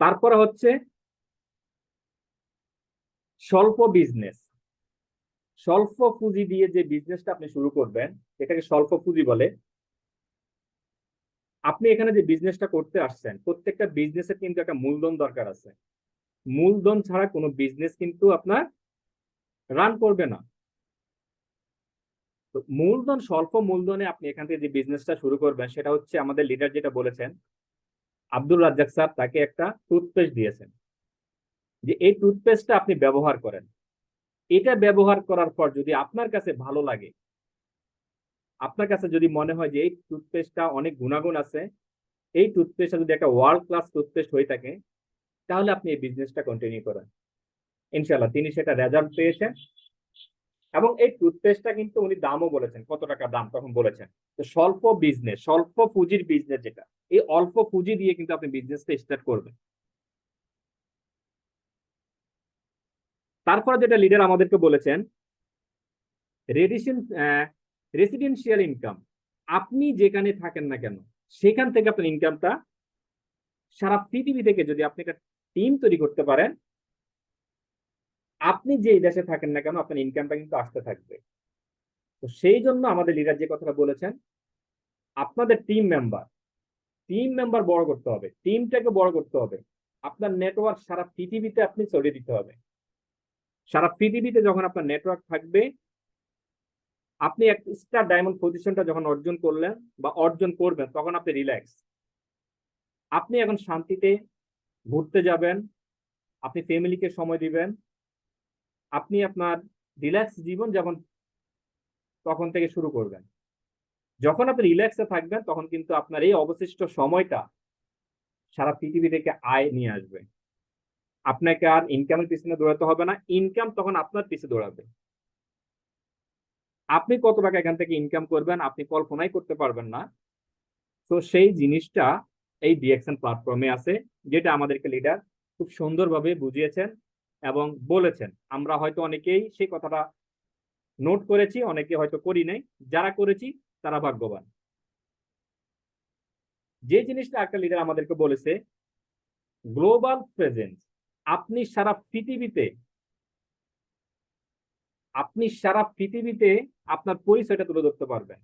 তারপরে হচ্ছে স্বল্প বিজনেস। স্বল্প পুঁজি দিয়ে যে বিজনেসটা আপনি শুরু করবেন এটাকে স্বল্প পুঁজি বলে। আপনি এখানে যে বিজনেসটা করতে আসছেন, প্রত্যেকটা বিজনেসের কিন্তু একটা মূলধন দরকার আছে। মূলধন ছাড়া কোনো বিজনেস কিন্তু আপনার রান করবে না। তো মূলধন, স্বল্প মূলধনে আপনি এখান থেকে যে বিজনেসটা শুরু করবেন সেটা হচ্ছে, আমাদের লিডার যেটা বলেছেন আব্দুল রাজ্জাক স্যার, তাকে একটা টুথপেস্ট দিয়েছেন যে এই টুথপেস্টটা আপনি ব্যবহার করেন। এটা ব্যবহার করার পর যদি আপনার কাছে ভালো লাগে, আপনার কাছে যদি মনে হয় যে এই টুথপেস্টটা অনেক গুণাগুণ আছে, এই টুথপেস্টটা যদি একটা ওয়ার্ল্ড ক্লাস টুথপেস্ট হয়ে থাকে, তাহলে আপনি এই বিজনেসটা কন্টিনিউ করেন। ইনশাল্লাহ তিনি সেটা রেজাল্ট পেয়েছেন। এবং এই টুথপেস্টটা কিন্তু উনি দামও বলেছেন, কত টাকা দাম তখন বলেছেন। তো স্বল্প বিজনেস, স্বল্প পুঁজির বিজনেস যেটা, এই অল্প পুঁজি দিয়ে কিন্তু আপনি বিজনেসটা স্টার্ট করবেন। তারপরে যেটা লিডার আমাদেরকে বলেছেন, রেসিডেন্সিয়াল ইনকাম। আপনি যেখানে থাকেন না কেন সেখান থেকে আপনার ইনকামটা, সারা পৃথিবী থেকে যদি আপনি একটা টিম তৈরি করতে পারেন, আপনি যে দেশে থাকেন না কেন আপনার ইনকামটা কিন্তু আসতে থাকবে। তো সেই জন্য আমাদের লিডার যে কথাটা বলেছেন, আপনাদের টিম মেম্বার বড় করতে হবে, টিমটাকে বড় করতে হবে। আপনার নেটওয়ার্ক সারা পৃথিবীতে আপনি ছড়িয়ে দিতে হবে। সারা পৃথিবীতে যখন আপনার নেটওয়ার্ক থাকবে, আপনি এক স্টার ডায়মন্ড পজিশনটা যখন অর্জন করলেন বা অর্জন করবেন, তখন আপনি রিল্যাক্স। আপনি এখন শান্তিতে ঘুরতে যাবেন, আপনি ফ্যামিলিকে সময় দিবেন, আপনি আপনার রিল্যাক্স জীবন যেমন তখন থেকে শুরু করবেন। যখন আপনি রিল্যাক্সে থাকবেন তখন কিন্তু আপনার এই অবশিষ্ট সময়টা সারা পৃথিবী থেকে আয় নিয়ে আসবে। আপনাকে আর ইনকামের পিছনে দৌড়াতে হবে না, ইনকাম তখন আপনার পিছনে দৌড়াবে। আপনি কত টাকা এখান থেকে ইনকাম করবেন আপনি কল্পনাই করতে পারবেন না। তো সেই জিনিসটা এই ডিএক্সএন প্ল্যাটফর্মে আছে, যেটা আমাদেরকে লিডার খুব সুন্দরভাবে বুঝিয়েছেন এবং বলেছেন। আমরা হয়তো অনেকেই সেই কথাটা নোট করেছি, অনেকে হয়তো করি নাই। যারা করেছি তারা ভাগ্যবান। যে জিনিসটা একটা লিডার আমাদেরকে বলেছে, গ্লোবাল প্রেজেন্স। আপনি সারা পৃথিবীতে আপনার পরিচয়টা তুলে ধরতে পারবেন।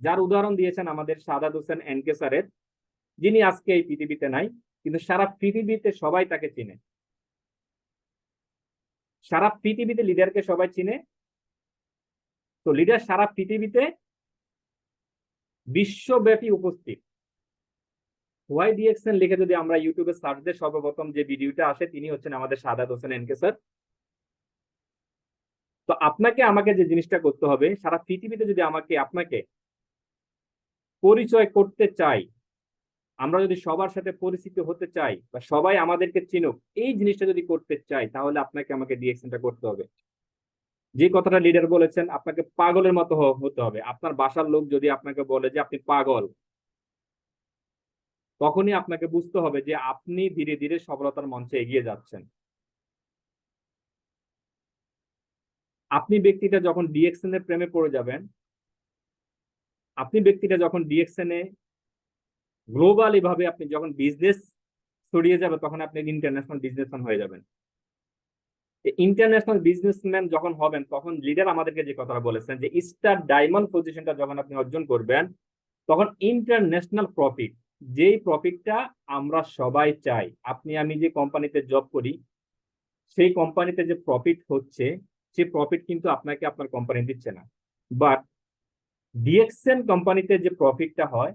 যার উদাহরণ দিয়েছেন আমাদের সাদাত হোসেন এনকে স্যারের, যিনি আজকে এই পৃথিবীতে নাই, কিন্তু সারা পৃথিবীতে সবাই তাকে চিনে। সারা পৃথিবীতে লিডারকে সবাই চিনে। তো লিডার সারা পৃথিবীতে বিশ্বব্যাপী উপস্থিত। ওয়াই ডিএক্সএন লিখে যদি আমরা ইউটিউবে সার্চ দিই, সর্বপ্রথম যে ভিডিওটা আসে তিনি হচ্ছেন আমাদের সাদাত হোসেন এনকে স্যার। তো আপনাকে আমাকে যে জিনিসটা করতে হবে, সারা পৃথিবীতে যদি আপনাকে পরিচয় করতে চাই, আমরা যদি সবার সাথে পরিচিত হতে চাই বা সবাই আমাদেরকে চিনুক, এই জিনিসটা যদি করতে চাই, তাহলে আপনাকে আমাকে ডিএক্সএনটা করতে হবে। যে কথাটা লিডার বলেছেন, আপনাকে পাগলের মতো হতে হবে। আপনার বাসার লোক যদি আপনাকে বলে যে আপনি পাগল, তখনই আপনাকে বুঝতে হবে যে আপনি ধীরে ধীরে সফলতার মঞ্চে এগিয়ে যাচ্ছেন। আপনি ব্যক্তিটা যখন ডিএক্সএন এর প্রেমে পড়ে যাবেন, গ্লোবালি ভাবে আপনি যখন বিজনেস ছড়িয়ে যাবে, তখন আপনি ইন্টারন্যাশনাল বিজনেসম্যান হয়ে যাবেন। ইন্টারন্যাশনাল বিজনেসম্যান যখন হবেন, তখন লিডার আমাদেরকে যে কথাটা বলেছেন যে স্টার ডায়মন্ড পজিশনটা যখন আপনি অর্জন করবেন, তখন ইন্টারন্যাশনাল প্রফিট, যেই প্রফিটটা আমরা সবাই চাই। আপনি আমি যে কোম্পানিতে জব করি, সেই কোম্পানিতে যে প্রফিট হচ্ছে, সেই প্রফিট কিন্তু আপনাকে আপনার কোম্পানি দিচ্ছে না। বাট ডিএক্সএন কোম্পানিতে যে প্রফিটটা হয়,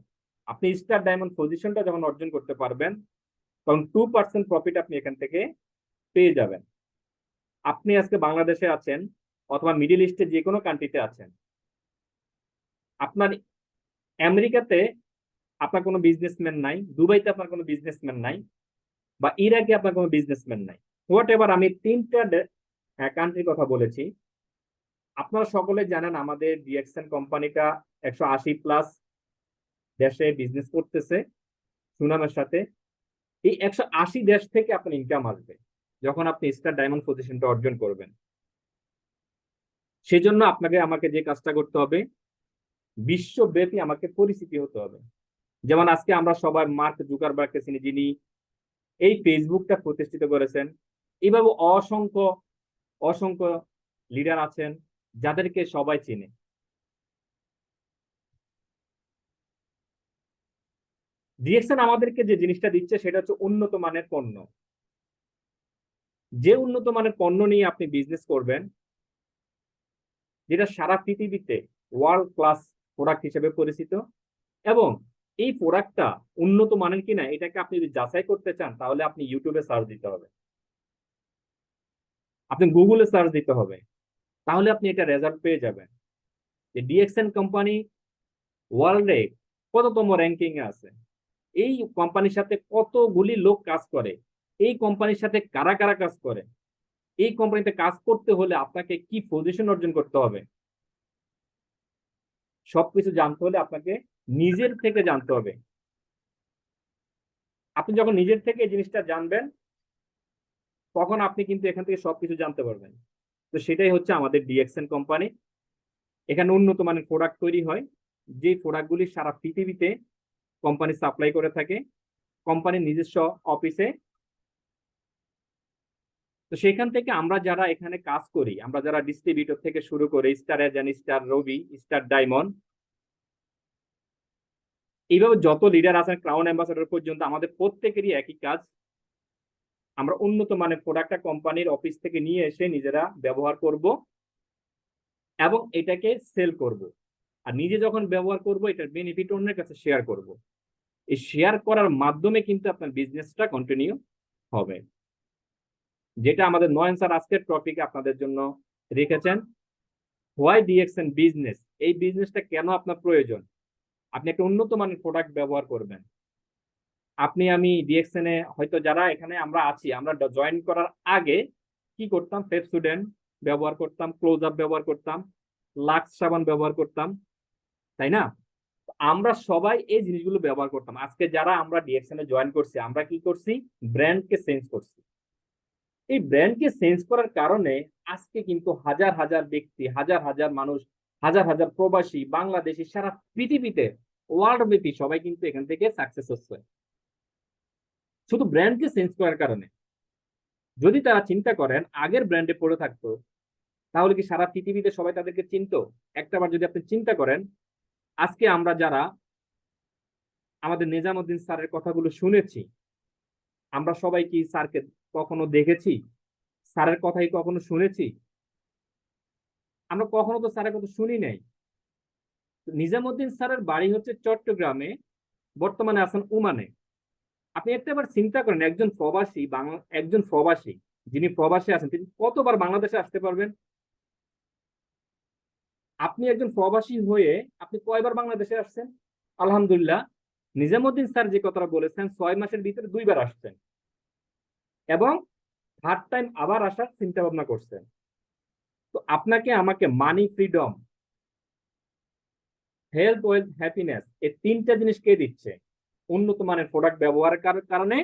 আপনি স্টার ডায়মন্ড পজিশনটা যখন অর্জন করতে পারবেন, তখন 2% প্রফিট আপনি এখান থেকে পেয়ে যাবেন। আপনি আজকে বাংলাদেশে আছেন অথবা মিডল ইস্টে যে কোনো কান্ট্রিতে আছেন, আপনার আমেরিকাতে আপনার কোনো বিজনেসম্যান নাই, দুবাইতে আপনার কোনো বিজনেসম্যান নাই, বা ইরাকে আপনার কোনো বিজনেসম্যান নাই, হোয়াট এভার, আমি 3টা কান্ট্রির কথা বলেছি। আপনারা সকলে জানেন আমাদের ডিএক্সএন কোম্পানিটা 180+ দেশে বিজনেস করতেছে সুনামের সাথে। এই 180 দেশ থেকে আপনার ইনকাম আসবে যখন আপনি স্টার ডায়মন্ড পজিশনটা অর্জন করবেন। সেজন্য আপনাকে আমাকে যে কাজটা করতে হবে, বিশ্বব্যাপী আমাকে পরিচিতি হতে হবে। যেমন আজকে আমরা সবাই মার্ক জুকারবার্গকে চিনি, যিনি এই ফেসবুকটা প্রতিষ্ঠিত করেছেন। এইভাবে অসংখ্য অসংখ্য লিডার আছেন যাদেরকে সবাই চিনে। ডিএক্সএন আমাদেরকে যে জিনিসটা দিচ্ছে সেটা হচ্ছে উন্নত মানের পণ্য। যে উন্নত মানের পণ্য নিয়ে আপনি বিজনেস করবেন, যেটা সারা পৃথিবীতে ওয়ার্ল্ড ক্লাস প্রোডাক্ট হিসেবে পরিচিত, এবং এই প্রোডাক্টটা উন্নত মানের কিনা এটাকে আপনি যদি যাচাই করতে চান তাহলে আপনি ইউটিউবে সার্চ দিতে হবে, আপনি গুগলে সার্চ দিতে হবে, তাহলে আপনি এটা রেজাল্ট পেয়ে যাবেন যে ডিএক্সএন কোম্পানি ওয়ার্ল্ডে কততম র্যাঙ্কিং এ আছে, এই কোম্পানির সাথে কতগুলি লোক কাজ করে, এই কোম্পানির সাথে কারা কারা কাজ করে, এই কোম্পানিতে কাজ করতে হলে আপনাকে কি পজিশন অর্জন করতে হবে, সবকিছু জানতে হলে আপনাকে নিজের থেকে জানতে হবে। আপনি যখন নিজের থেকে এই জিনিসটা জানবেন তখন আপনি কিন্তু এখান থেকে সবকিছু জানতে পারবেন। তো সেটাই হচ্ছে আমাদের ডিএক্সএন কোম্পানি। এখানে উন্নত মানের প্রোডাক্ট তৈরি হয়, যে প্রোডাক্টগুলি সারা পৃথিবীতে কোম্পানি সাপ্লাই করে থাকে কোম্পানির নিজস্ব অফিসে। তো সেখান থেকে আমরা যারা এখানে কাজ করি, আমরা যারা ডিস্ট্রিবিউটর থেকে শুরু করে স্টার এজেন্ট, স্টার রবি, স্টার ডায়মন্ড, এইভাবে যত লিডার আছেন ক্রাউন অ্যাম্বাসেডর পর্যন্ত, আমাদের প্রত্যেকেরই একই কাজ। আমরা উন্নত মানের প্রোডাক্টটা কোম্পানির অফিস থেকে নিয়ে এসে নিজেরা ব্যবহার করব এবং এটাকে সেল করব। আর নিজে যখন ব্যবহার করব এটার বেনিফিট অন্যের কাছে শেয়ার করব। এই শেয়ার করার মাধ্যমে কিন্তু আপনার বিজনেসটা কন্টিনিউ হবে, যেটা আমাদের নয়ন স্যার আজকের টপিকে আপনাদের জন্য রেখেছেন। হোয়াই ডিএক্সএন বিজনেস, এই বিজনেসটা কেন আপনার প্রয়োজন। আপনি একটা উন্নত মানের প্রোডাক্ট ব্যবহার করবেন। আপনি আমি ডিএক্সএন এ হয়তো যারা এখানে আমরা আছি, আমরা জয়েন করার আগে কি করতাম, পেপসোডেন্ট ব্যবহার করতাম, ক্লোজ আপ ব্যবহার করতাম, লাক্স সাবান ব্যবহার করতাম, তাই না? আমরা সবাই এই জিনিসগুলো ব্যবহার করতাম। আজকে যারা আমরা ডিএক্সএন এ জয়েন করছি, আমরা কি করছি, ব্র্যান্ডকে চেঞ্জ করছি। এই ব্র্যান্ডকে চেঞ্জ করার কারণে আজকে কিন্তু হাজার হাজার ব্যক্তি, হাজার হাজার মানুষ, হাজার হাজার প্রবাসী, বাংলাদেশি, সারা পৃথিবীতে ওয়ার্ল্ড ব্যাপী সবাই কিন্তু এখান থেকে সাকসেস হচ্ছে শুধু ব্র্যান্ডকে চেঞ্জ করার কারণে। যদি তারা চিন্তা করেন আগের ব্র্যান্ডে পড়ে থাকতো তাহলে কি সারা পৃথিবীতে সবাই তাদেরকে চিনতো? একটাবার যদি আপনি চিন্তা করেন, আজকে আমরা যারা আমাদের নিজামুদ্দিন স্যারের কথাগুলো শুনেছি, আমরা সবাই কি স্যারকে কখনো দেখেছি? স্যারের কথাই কখনো শুনেছি? আমরা কখনো তো স্যারের কথা শুনি নাই। নিজামুদ্দিন স্যারের বাড়ি হচ্ছে চট্টগ্রামে, বর্তমানে আছেন ওমানে। আপনি একটাবার চিন্তা করেন, একজন প্রবাসী একজন প্রবাসী যিনি প্রবাসী আছেন তিনি কতবার বাংলাদেশে আসতে পারবেন? আপনি একজন প্রবাসী হয়ে আপনি কয়বার বাংলাদেশে আসছেন? আলহামদুলিল্লাহ, নিজামুদ্দিন স্যার যে কথাটা বলেছেন 6 মাসের ভিতরে 2 বার আসছেন এবং থার্ড টাইম আবার আসার চিন্তা ভাবনা করছেন। তো আপনাকে আমাকে মানি, ফ্রিডম, হেলথ, ওয়েলথ, হ্যাপিনেস, এই 3টা জিনিস কে দিচ্ছে? উন্নত মানের প্রোডাক্ট ব্যবহারের কারণে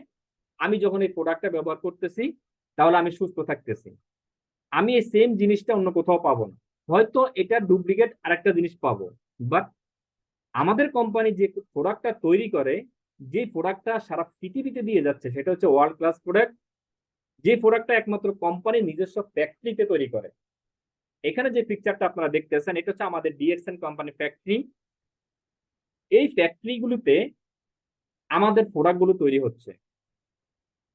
আমি যখন এই প্রোডাক্টটা ব্যবহার করতেছি তাহলে আমি সুস্থ থাকতেছি। আমি এই সেম জিনিসটা অন্য কোথাও পাবো না, হয়তো এটা ডুপ্লিকেট আরেকটা জিনিস পাবো, বাট আমাদের কোম্পানি যে প্রোডাক্টটা তৈরি করে, যে প্রোডাক্টটা সারা পৃথিবীতে দিয়ে যাচ্ছে সেটা হচ্ছে ওয়ার্ল্ড ক্লাস প্রোডাক্ট, যে প্রোডাক্টটা একমাত্র কোম্পানির নিজস্ব ফ্যাক্টরিতে তৈরি করে। এখানে যে পিকচারটা আপনারা দেখতেছেন এটা হচ্ছে আমাদের ডিএক্সএন কোম্পানি ফ্যাক্টরি। এই ফ্যাক্টরিগুলোতে আমাদের প্রোডাক্টগুলো তৈরি হচ্ছে।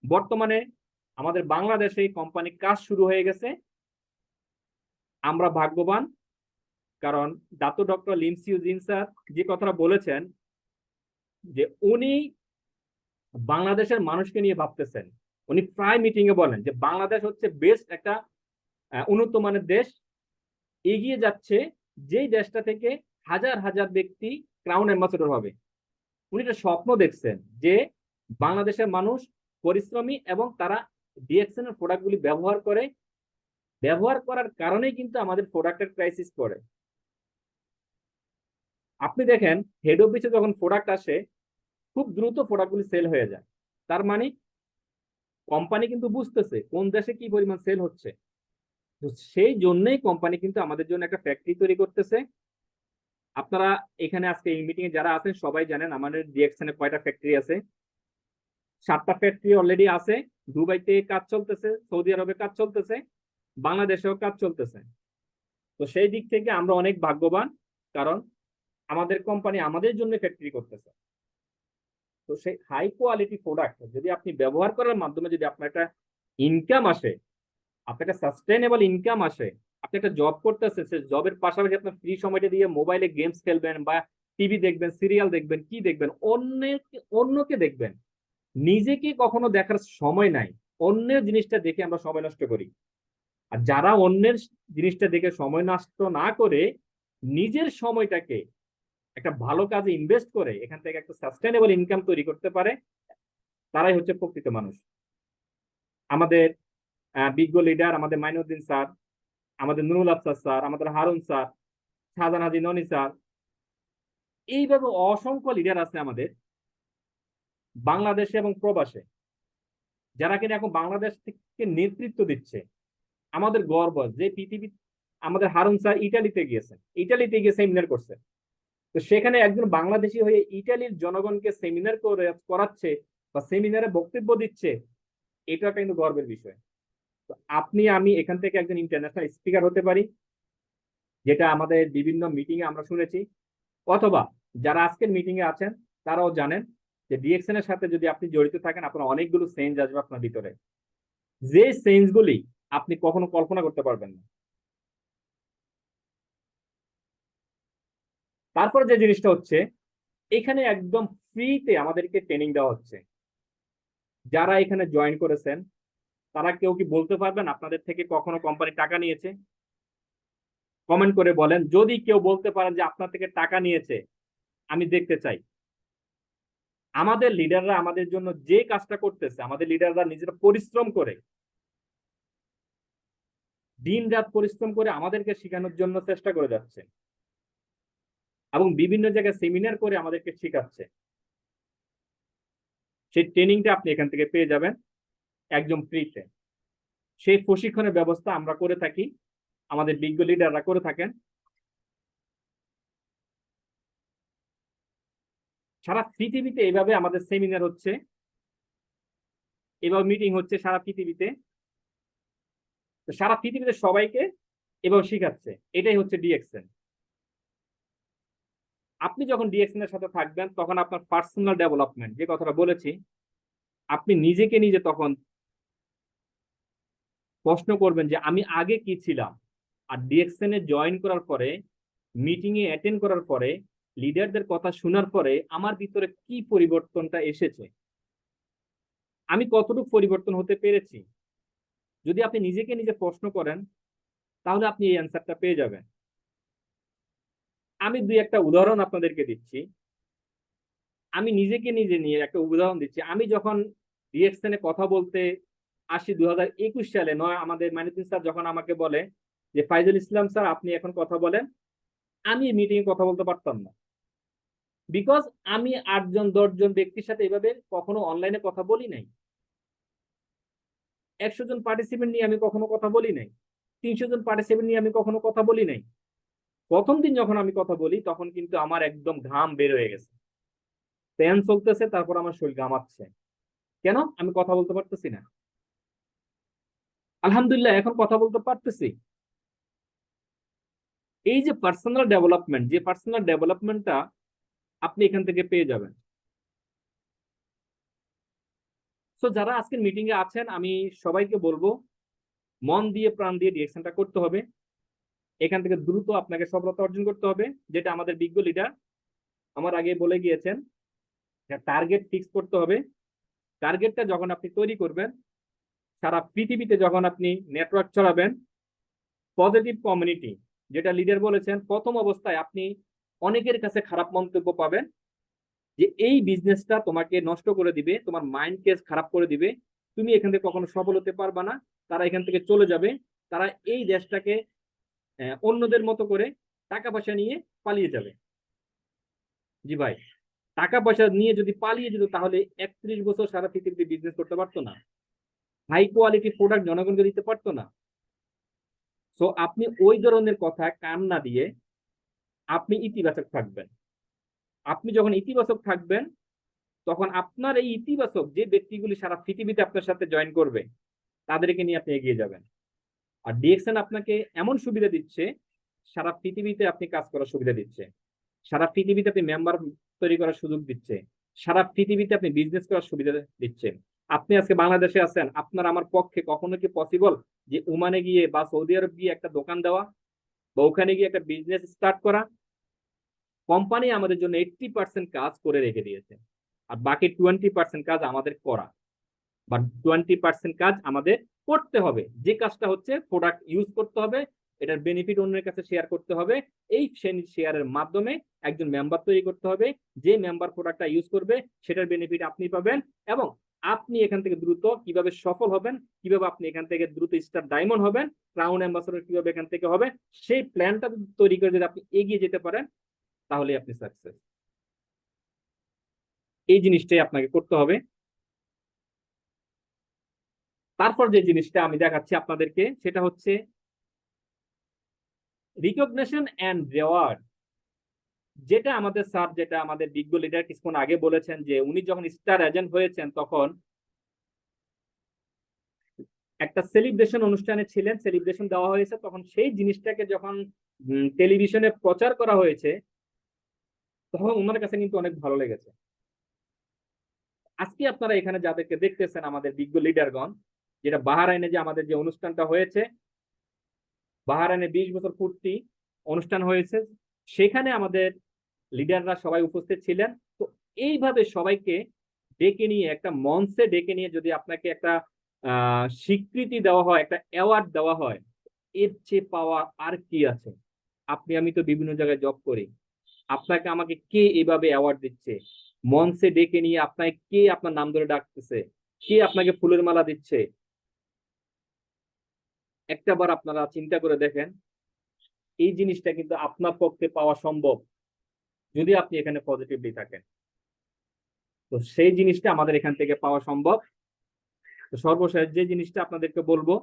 বর্তমানে আমাদের বাংলাদেশে এই কোম্পানি কাজ শুরু হয়ে গেছে। আমরা ভাগ্যবান, কারণ ডক্টর লিমসিউ জিন স্যার যে কথাটা বলেছেন যে উনি বাংলাদেশের মানুষকে নিয়ে ভাবতেছেন। উনি প্রায় মিটিং এ বলেন যে বাংলাদেশ হচ্ছে বেস্ট একটা উন্নত মানের দেশ, এগিয়ে যাচ্ছে যেই দেশটা থেকে হাজার হাজার ব্যক্তি ক্রাউন অ্যাম্বাসেডর হবে। উনি একটা স্বপ্ন দেখছেন যে বাংলাদেশের মানুষ পরিশ্রমী এবং তারা ডিএক্সএন এর প্রোডাক্টগুলি ব্যবহার করে ব্যবহার করার কারণেই কিন্তু আমাদের প্রোডাক্টের ক্রাইসিস পড়ে। আপনি দেখেন হেড অফিসে যখন প্রোডাক্ট আসে খুব দ্রুত প্রোডাক্টগুলি সেল হয়ে যায়। তার মানে কোম্পানি কিন্তু বুঝতেছে কোন দেশে কি পরিমাণ সেল হচ্ছে। তো সেই জন্যই কোম্পানি কিন্তু আমাদের জন্য একটা ফ্যাক্টরি তৈরি করতেছে। আপনারা এখানে আজকে এই মিটিং এ যারা আছেন সবাই জানেন আমাদের ডিএক্সএন এ কয়টা ফ্যাক্টরি আছে। 7টা ফ্যাক্টরি অলরেডি আছে। দুবাইতে কাজ চলতেছে, সৌদি আরবে কাজ চলতেছে, বাংলাদেশেও কাজ চলতেছে। তো সেই দিক থেকে আমরা অনেক ভাগ্যবান, কারণ আমাদের কোম্পানি আমাদের জন্য ফ্যাক্টরি করতেছে। তো সেই হাই কোয়ালিটি প্রোডাক্ট যদি আপনি ব্যবহার করার মাধ্যমে যদি আপনার একটা ইনকাম আসে, আপনার একটা সাস্টেনেবল ইনকাম আসে, আপনি একটা জব করতেছেন, সে জবের পাশাপাশি আপনার ফ্রি সময়টা দিয়ে মোবাইলে গেমস খেলবেন বা টিভি দেখবেন, সিরিয়াল দেখবেন, কি দেখবেন, অন্যকে দেখবেন, নিজেকে কখনো দেখার সময় নাই। অন্যের জিনিসটা দেখে আমরা সময় নষ্ট করি। আর যারা অন্যের জিনিসটা দেখে সময় নষ্ট না করে নিজের সময়টাকে একটা ভালো কাজে ইনভেস্ট করে এখান থেকে একটা সাস্টেনেবল ইনকাম তৈরি করতে পারে, তারাই হচ্ছে প্রকৃত মানুষ। আমাদের বিজ্ঞ লিডার আমাদের মাইনুদ্দিন স্যার, আমাদের নুরুল আফসার স্যার, আমাদের হারুন স্যার, শাহজাহান হাজি ননি স্যার, এইভাবে অসংখ্য লিডার আছে আমাদের বাংলাদেশে এবং প্রবাসে, যারা কিনা এখন বাংলাদেশ থেকে নেতৃত্ব দিচ্ছে। আমাদের গর্ব যে পৃথিবী, আমাদের হারুন স্যার ইটালিতে গিয়ে সেমিনার করছে। তো সেখানে একজন বাংলাদেশি হয়ে ইটালির জনগণকে সেমিনার করাচ্ছে বা সেমিনারে বক্তব্য দিচ্ছে, এটা কিন্তু গর্বের বিষয়। তো আপনি আমি এখান থেকে একজন ইন্টারন্যাশনাল স্পিকার হতে পারি, যেটা আমাদের বিভিন্ন মিটিং এ আমরা শুনেছি, অথবা যারা আজকের মিটিং এ আছেন তারাও জানেন যে ডিএক্সএন এর সাথে যদি আপনি জড়িত থাকেন আপনার অনেকগুলো চেঞ্জ আসবে আপনার ভিতরে, যে চেঞ্জ গুলি আপনি কখনো কল্পনা করতে পারবেন না। তারপর যে জিনিসটা হচ্ছে, এখানে একদম ফ্রিতে আমাদেরকে ট্রেনিং দেওয়া হচ্ছে। যারা এখানে জয়েন করেছেন তারা কেউ কি বলতে পারবেন আপনাদের থেকে কখনো কোম্পানি টাকা নিয়েছে? কমেন্ট করে বলেন যদি কেউ বলতে পারেন যে আপনার থেকে টাকা নিয়েছে, আমি দেখতে চাই। আমাদের লিডাররা আমাদের জন্য যে কাজটা করতেছে, আমাদের লিডাররা নিজেরা পরিশ্রম করে, দিন রাত পরিশ্রম করে আমাদেরকে শেখানোর জন্য চেষ্টা করে যাচ্ছে এবং বিভিন্ন জায়গায় সেমিনার করে আমাদেরকে শেখাচ্ছে। সেই ট্রেনিংটা আপনি এখান থেকে পেয়ে যাবেন একদম ফ্রিতে। সেই প্রশিক্ষণের ব্যবস্থা আমরা করে থাকি, আমাদের বিজ্ঞ লিডাররা করে থাকেন। সারা পৃথিবীতে এইভাবে আমাদের সেমিনার হচ্ছে, এভাবে মিটিং হচ্ছে সারা পৃথিবীতে। সারা পৃথিবীতে সবাইকে এভাবে শিখাচ্ছে। এটাই হচ্ছে ডিএক্সএন। আপনি যখন ডিএক্সএন এর সাথে থাকবেন তখন আপনার পার্সোনাল ডেভেলপমেন্ট, যে কথাটা বলেছি, আপনি নিজেকে নিজে তখন প্রশ্ন করবেন যে আমি আগে কি ছিলাম। আর ডিএক্সএন এ জয়েন করার পরে, মিটিং এ অ্যাটেন্ড করার পরে, লিডারদের কথা শোনার পরে আমার ভিতরে কি পরিবর্তনটা এসেছে, আমি কতটুকু পরিবর্তন হতে পেরেছি। যদি আপনি নিজেকে নিজে প্রশ্ন করেন তাহলে আপনি এই অ্যান্সারটা পেয়ে যাবেন। আমি দুই একটা উদাহরণ আপনাদেরকে দিচ্ছি। আমি নিজেকে নিজে নিয়ে একটা উদাহরণ দিচ্ছি। আমি যখন ডিএক্সএন এ কথা বলতে আসি 2021 সালে, নয় আমাদের মাইনুদ্দিন স্যার যখন আমাকে বলে যে ফাইজুল ইসলাম স্যার আপনি এখন কথা বলেন, আমি মিটিং এ কথা বলতে পারতাম না। বিকজ আমি 8 জন 10 জন ব্যক্তির সাথে এভাবে কখনো অনলাইনে কথা বলি নাই। 100 জন পার্টিসিপেন্ট নিয়ে আমি কখনো কথা বলি নাই। 300 জন পার্টিসিপেন্ট নিয়ে আমি কখনো কথা বলি নাই। প্রথম দিন যখন আমি কথা বলি তখন কিন্তু আমার একদম ঘাম বের হয়ে গেছে, ফ্যান চলতেছে, তারপর আমার শরীর ঘামাচ্ছে। কেন? আমি কথা বলতে পারতেছি না। আলহামদুলিল্লাহ এখন কথা বলতে পারতেছি। এই যে পার্সোনাল ডেভেলপমেন্ট, যে পার্সোনাল ডেভেলপমেন্টটা আপনি এখান থেকে পেয়ে যাবেন। সো যারা আজকের মিটিং এ আছেন আমি সবাইকে বলবো মন দিয়ে প্রাণ দিয়ে ডিরেকশনটা করতে হবে। এখান থেকে দ্রুত আপনাকে সফলতা অর্জন করতে হবে, যেটা আমাদের বিজ্ঞ লিডার আমার আগে বলে গিয়েছেন। টার্গেট ফিক্স করতে হবে। টার্গেটটা যখন আপনি তৈরি করবেন, সারা পৃথিবীতে যখন আপনি নেটওয়ার্ক চালাবেন, পজিটিভ কমিউনিটি, যেটা লিডার বলেছেন, প্রথম অবস্থায় আপনি অনেকের কাছে খারাপ মন্তব্য পাবেন যে এই বিজনেসটা তোমাকে নষ্ট করে দিবে, তোমার মাইন্ডকে খারাপ করে দিবে, তুমি এখান থেকে কখনো সফল হতে পারবা না, তারা এখান থেকে চলে যাবে। তারা এই দেশটাকে অন্যদের মতো করে টাকা পয়সা নিয়ে পালিয়ে যাবে। জি ভাই, টাকা পয়সা নিয়ে যদি পালিয়ে যেত তাহলে 31 বছর সারা পৃথিবীতে বিজনেস করতে পারতো না, হাই কোয়ালিটি প্রোডাক্ট জনগণকে দিতে পারতো না। সো আপনি ওই ধরনের কথা কান না দিয়ে আপনি ইতিবাচক থাকবেন। আপনি যখন ইতিবাচক থাকবেন তখন আপনার এই ইতিবাচক যে ব্যক্তিগুলি সারা পৃথিবীতে আপনার সাথে জয়েন করবে তাদেরকে নিয়ে আপনি এগিয়ে যাবেন। আর ডিএক্সএন আপনাকে এমন সুবিধা দিচ্ছে, সারা পৃথিবীতে আপনি কাজ করার সুবিধা দিচ্ছে, সারা পৃথিবীতে আপনি মেম্বার তৈরি করার সুযোগ দিচ্ছে, সারা পৃথিবীতে আপনি বিজনেস করার সুবিধা দিচ্ছে। আপনি আজকে বাংলাদেশে আছেন, আপনার আমার পক্ষে কখনো কি পসিবল যে ওমানে গিয়ে বা সৌদি আরব গিয়ে একটা দোকান দেওয়া বা ওখানে গিয়ে একটা বিজনেস স্টার্ট করা? কোম্পানি আমাদের জন্য 80% কাজ করে রেখে দিয়েছে, আর বাকি 20% কাজ আমাদের করা, বা 20% কাজ আমাদের করতে হবে। যে কাজটা হচ্ছে প্রোডাক্ট ইউজ করতে হবে, এটার বেনিফিট অন্যের কাছে শেয়ার করতে হবে, এই শেয়ারের মাধ্যমে একজন মেম্বার তৈরি করতে হবে, যে মেম্বার প্রোডাক্টটা ইউজ করবে সেটার বেনিফিট আপনি পাবেন, এবং আপনি এখান থেকে দ্রুত কিভাবে সফল হবেন, কিভাবে আপনি এখান থেকে দ্রুত স্টার ডায়মন্ড হবেন, ক্রাউন অ্যাম্বাসেডর কিভাবে এখান থেকে হবে, সেই প্ল্যানটা তৈরি করে যদি আপনি এগিয়ে যেতে পারেন তাহলে আপনি সাকসেস। এই জিনিসটাই আপনাকে করতে হবে। তারপর যে জিনিসটা আমি দেখাচ্ছি আপনাদেরকে সেটা হচ্ছে রিকগনিশন এন্ড রেওয়ার্ড। যেটা আমাদের স্যার, যেটা আমাদের বিজ্ঞ লিডার কিছুক্ষণ আগে বলেছেন, যে উনি যখন স্টার এজেন্ট হয়েছেন তখন একটা সেলিব্রেশন অনুষ্ঠানে ছিলেন, সেলিব্রেশন দেওয়া হয়েছে, তখন সেই জিনিসটাকে যখন টেলিভিশনে প্রচার করা হয়েছে তখন ওনার কাছে কিন্তু অনেক ভালো লেগেছে। আজকে আপনারা এখানে যাদেরকে দেখতেছেন আমাদের বিজ্ঞ লিডারগণ, যেটা বাহরাইনে যে আমাদের যে অনুষ্ঠানটা হয়েছে, বাহরাইনে 20 বছর পূর্তি অনুষ্ঠান হয়েছে, সেখানে আমাদের লিডাররা সবাই উপস্থিত ছিলেন। তো এইভাবে সবাইকে ডেকে নিয়ে একটা মঞ্চে ডেকে নিয়ে যদি আপনাকে একটা স্বীকৃতি দেওয়া হয়, একটা অ্যাওয়ার্ড দেওয়া হয়, এর চেয়ে পাওয়া আর কি আছে? আপনি আমি তো বিভিন্ন জায়গায় জব করি, আপনাকে আমাকে কে এভাবে অ্যাওয়ার্ড দিচ্ছে? মঞ্চে ডেকে নিয়ে আপনাকে কে আপনার নাম ধরে ডাকতেছে, কে আপনাকে ফুলের মালা দিচ্ছে? একটাবার আপনারা চিন্তা করে দেখেন, এই জিনিসটা কিন্তু আপনার পক্ষে পাওয়া সম্ভব যদি আপনি এখানে পজিটিভলি থাকেন। তো সেই জিনিসটা আমাদের এখান থেকে পাওয়া সম্ভব। তো সর্বশেষ যে জিনিসটা আপনাদেরকে বলবো,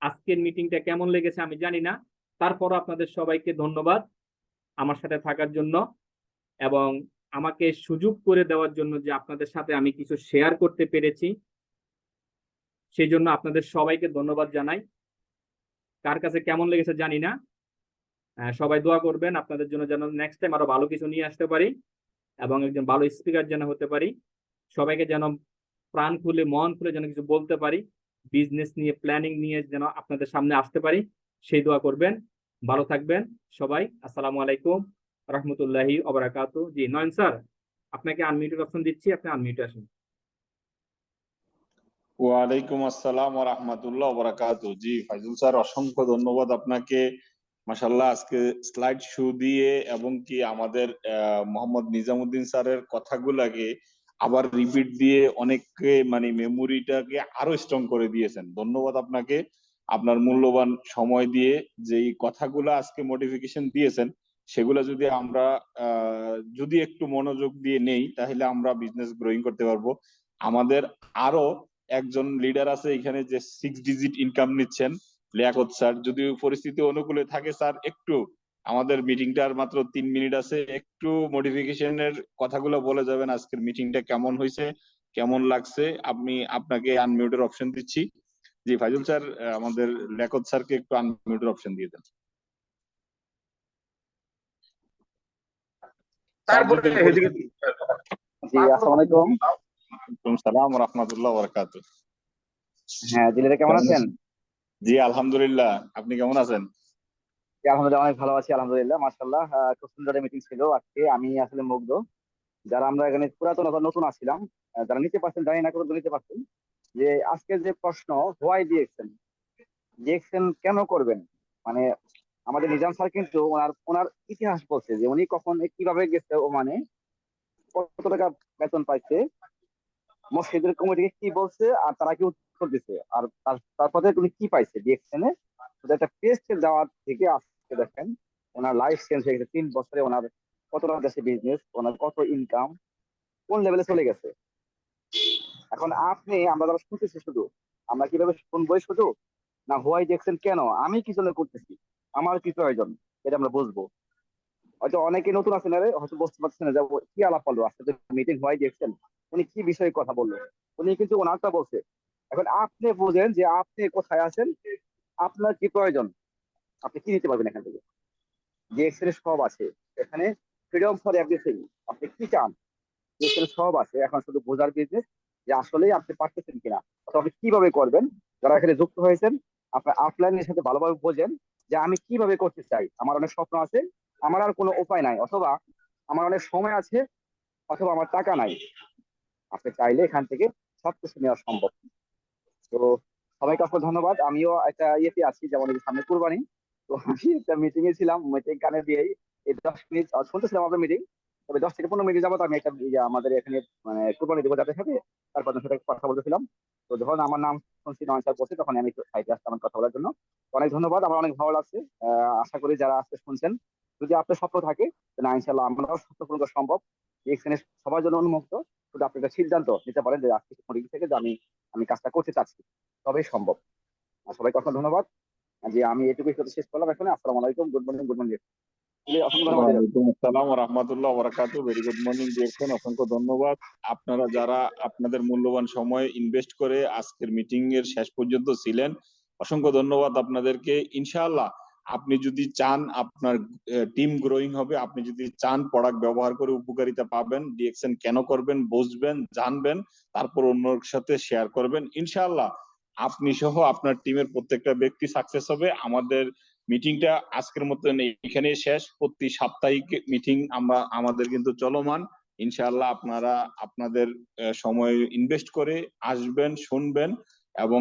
আজকের মিটিংটা কেমন লেগেছে আমি জানি না, তারপর আপনাদের সবাইকে ধন্যবাদ আমার সাথে থাকার জন্য এবং আমাকে সুযোগ করে দেওয়ার জন্য, যে আপনাদের সাথে আমি কিছু শেয়ার করতে পেরেছি, সেই জন্য আপনাদের সবাইকে ধন্যবাদ জানাই। কার কাছে কেমন লেগেছে জানি না, সবাই দোয়া করবেন আপনাদের জন্য, যেন নেক্সট টাইম আরো ভালো কিছু নিয়ে আসতে পারি এবং একজন ভালো স্পিকার যেন হতে পারি, সবাইকে যেন প্রাণ খুলে মন খুলে যেন কিছু বলতে পারি, বিজনেস নিয়ে প্ল্যানিং নিয়ে যেন আপনাদের সামনে আসতে পারি, সেই দোয়া করবেন। ভালো থাকবেন সবাই। আসসালামু আলাইকুম রহমতুল্লাহি ওবারাকাতু। জি নয়ন স্যার, আপনাকে আনমিউটের অপশন দিচ্ছি, আপনি আনমিউটে আসুন। ওয়ালাইকুম আসসালাম ওয়া রাহমাতুল্লাহি ওয়া বারাকাতুহু। জি ফাইজুল স্যার, অসংখ্য ধন্যবাদ আপনাকে। মাশাআল্লাহ, আজকে স্লাইড শো দিয়ে এবং কি আমাদের মোহাম্মদ নিজামুদ্দিন স্যারের কথাগুলাকে আবার রিপিট দিয়ে অনেককে মানে মেমোরিটাকে আরো স্ট্রং করে দিয়েছেন। ধন্যবাদ আপনাকে, আপনার মূল্যবান সময় দিয়ে যেই কথাগুলো আজকে মডিফিকেশন দিয়েছেন সেগুলো যদি আমরা যদি একটু মনোযোগ দিয়ে নেই তাহলে আমরা বিজনেস গ্রোয়িং করতে পারবো। আমাদের আরো একজন লিডার আছে এখানে যে 6 ডিজিট ইনকাম নিচ্ছেন, লিয়াকত স্যার। যদি পরিস্থিতি অনুকূলে থাকে স্যার, একটু আমাদের মিটিংটার মাত্র 3 মিনিট আছে, একটু মডিফিকেশনের কথাগুলো বলে যাবেন। আজকের মিটিংটা কেমন হয়েছে, কেমন লাগছে? আপনাকে আনমিউটের অপশন দিচ্ছি। জি ফাইজুল স্যার, আমাদের লিয়াকত স্যারকে একটু আনমিউটের অপশন দিয়ে দেন। স্যার যদি জি আসসালামু আলাইকুম। ওয়ালাইকুম সালাম ওয়া রাহমাতুল্লাহি ওয়া বারাকাতুহু। হ্যাঁ দিলেরা কেমন আছেন? জি আলহামদুলিল্লাহ, আপনি কেমন আছেন? জি, আলহামদুলিল্লাহ অনেক ভালো আছি, আলহামদুলিল্লাহ মাশাআল্লাহ। খুব সুন্দর মিটিং ছিল আজকে, আমি আসলে মুগ্ধ। যারা আমরা এখানে পুরাতন অথবা নতুন আসছিলাম, যারা নিতে পারছেন জানি না, কতজন নিতে পারছেন, যে আজকের যে প্রশ্ন, হোয়াই ডিএক্সএন, ডিএক্সএন কেন করবেন, মানে আমাদের নিজাম স্যার কিন্তু ওনার ওনার ইতিহাস বলছে যে উনি কখন কিভাবে গেছে, ও মানে কত টাকা বেতন পাইছে, মসজিদের কমিটিকে কি বলছে আর তারা কি উত্তর দিচ্ছে, আর তারপরে তুমি কি পাইছে ডিএক্সএন এ? শুধু একটা টেস্ট দেওয়ার থেকে আজকে দেখেন ওনার লাইফ চেঞ্জ হয়ে গেছে। 3 বছরে ওনার কতটা দেশে বিজনেস, ওনার কত ইনকাম, কোন লেভেলে চলে গেছে। এখন আমরা যারা শুনতেছি শুধু, আমরা কিভাবে শুনবোই শুধু, না হোয়াই দেখছেন কেন, আমি কি জন্য করতেছি, আমার কি প্রয়োজন, এটা আমরা বুঝবো। হয়তো অনেকে নতুন আছেন, হয়তো বুঝতে পারছেন না যে ও কি আলাপ হলো আজকে মিটিং হোয়াই দেখছেন, উনি কি বিষয়ে কথা বললো, উনি কিন্তু ওনারটা বলছে। এখন আপনি বুঝেন যে আপনি কোথায় আছেন, আপনার কি প্রয়োজন, আপনি কি নিতে পারবেন এখান থেকে। যে এক্সেলে সব আছে এখানে, ফ্রিডম ফর এভরিথিং। আপনি কি চান, যে এখানে সব আছে, এখন শুধু বোঝার বিজনেস যে আসলেই আপনি পারতেছেন কিনা, অথবা আপনি কিভাবে করবেন। যারা এখানে যুক্ত হয়েছেন, আপনার আউটলাইনের সাথে ভালোভাবে বোঝেন যে আমি কিভাবে করতে চাই, আমার অনেক স্বপ্ন আছে, আমার আর কোনো উপায় নাই, অথবা আমার অনেক সময় আছে, অথবা আমার টাকা নাই। আপনি চাইলে এখান থেকে সবকিছু নেওয়া সম্ভব। তো সবাইকে অসংখ্য ধন্যবাদ। আমিও একটা ইয়েতে আছি, যেমন এই যে সামনে কুরবানি, তো আমি একটা মিটিং এ ছিলাম, মিটিং কানে দিয়েই এই 10 মিনিট শুনতেছিলাম আপনার মিটিং। তবে 10 থেকে 15 মিনিট যাবত আমি একটা এই যে আমাদের এখানে মানে কুরবানি দেবো যাদের সাথে, তারপর তাদের সাথে কথা বলতেছিলাম। তো যখন আমার নাম শুনছি নয়ন স্যার বলছে, তখন আমি একটু সাইডে আসলাম আমার কথা বলার জন্য। তো অনেক ধন্যবাদ, আমার অনেক ভালো লাগছে। আশা করি যারা আজকে শুনছেন, যদি আপনার স্বপ্ন থাকে, না ইনশাল্লাহ আমরাও স্বপ্ন পূরণ করা সম্ভব। এখানে সবার জন্য উন্মুক্ত, শুধু আপনি একটা সিদ্ধান্ত নিতে পারেন যে আজকে মিটিং থেকে যে আমি আমি কাজটা করতে চাচ্ছি, তবেই সম্ভব। আর সবাইকে অসংখ্য ধন্যবাদ। যে আমি এটুকুই কথা শেষ করলাম এখন। আসসালামু আলাইকুম, গুড মর্নিং, গুড মর্নিং। অসংখ্য ধন্যবাদ। ওয়ালাইকুম আসসালাম ওয়া রাহমাতুল্লাহি ওয়া বারাকাতুহু। ভেরি গুড মর্নিং ডিরেকশন, অসংখ্য ধন্যবাদ। আপনারা যারা আপনাদের মূল্যবান সময় ইনভেস্ট করে আজকের মিটিং এর শেষ পর্যন্ত ছিলেন, অসংখ্য ধন্যবাদ আপনাদেরকে। ইনশাআল্লাহ আপনি যদি চান আপনার টিম গ্রোয়িং হবে, আপনি যদি চান প্রোডাক্ট ব্যবহার করে উপকারিতা পাবেন, ডিএক্সএন কেন করবেন বুঝবেন, জানবেন, তারপর অন্যর সাথে শেয়ার করবেন, ইনশাআল্লাহ আপনি সহ আপনার টিমের প্রত্যেকটা ব্যক্তি সাকসেস হবে। আমাদের মিটিংটা আজকের মতন এখানে শেষ। প্রতি সাপ্তাহিক মিটিং আমাদের কিন্তু চলমান। ইনশাআল্লাহ আপনারা আপনাদের সময় ইনভেস্ট করে আসবেন, শুনবেন এবং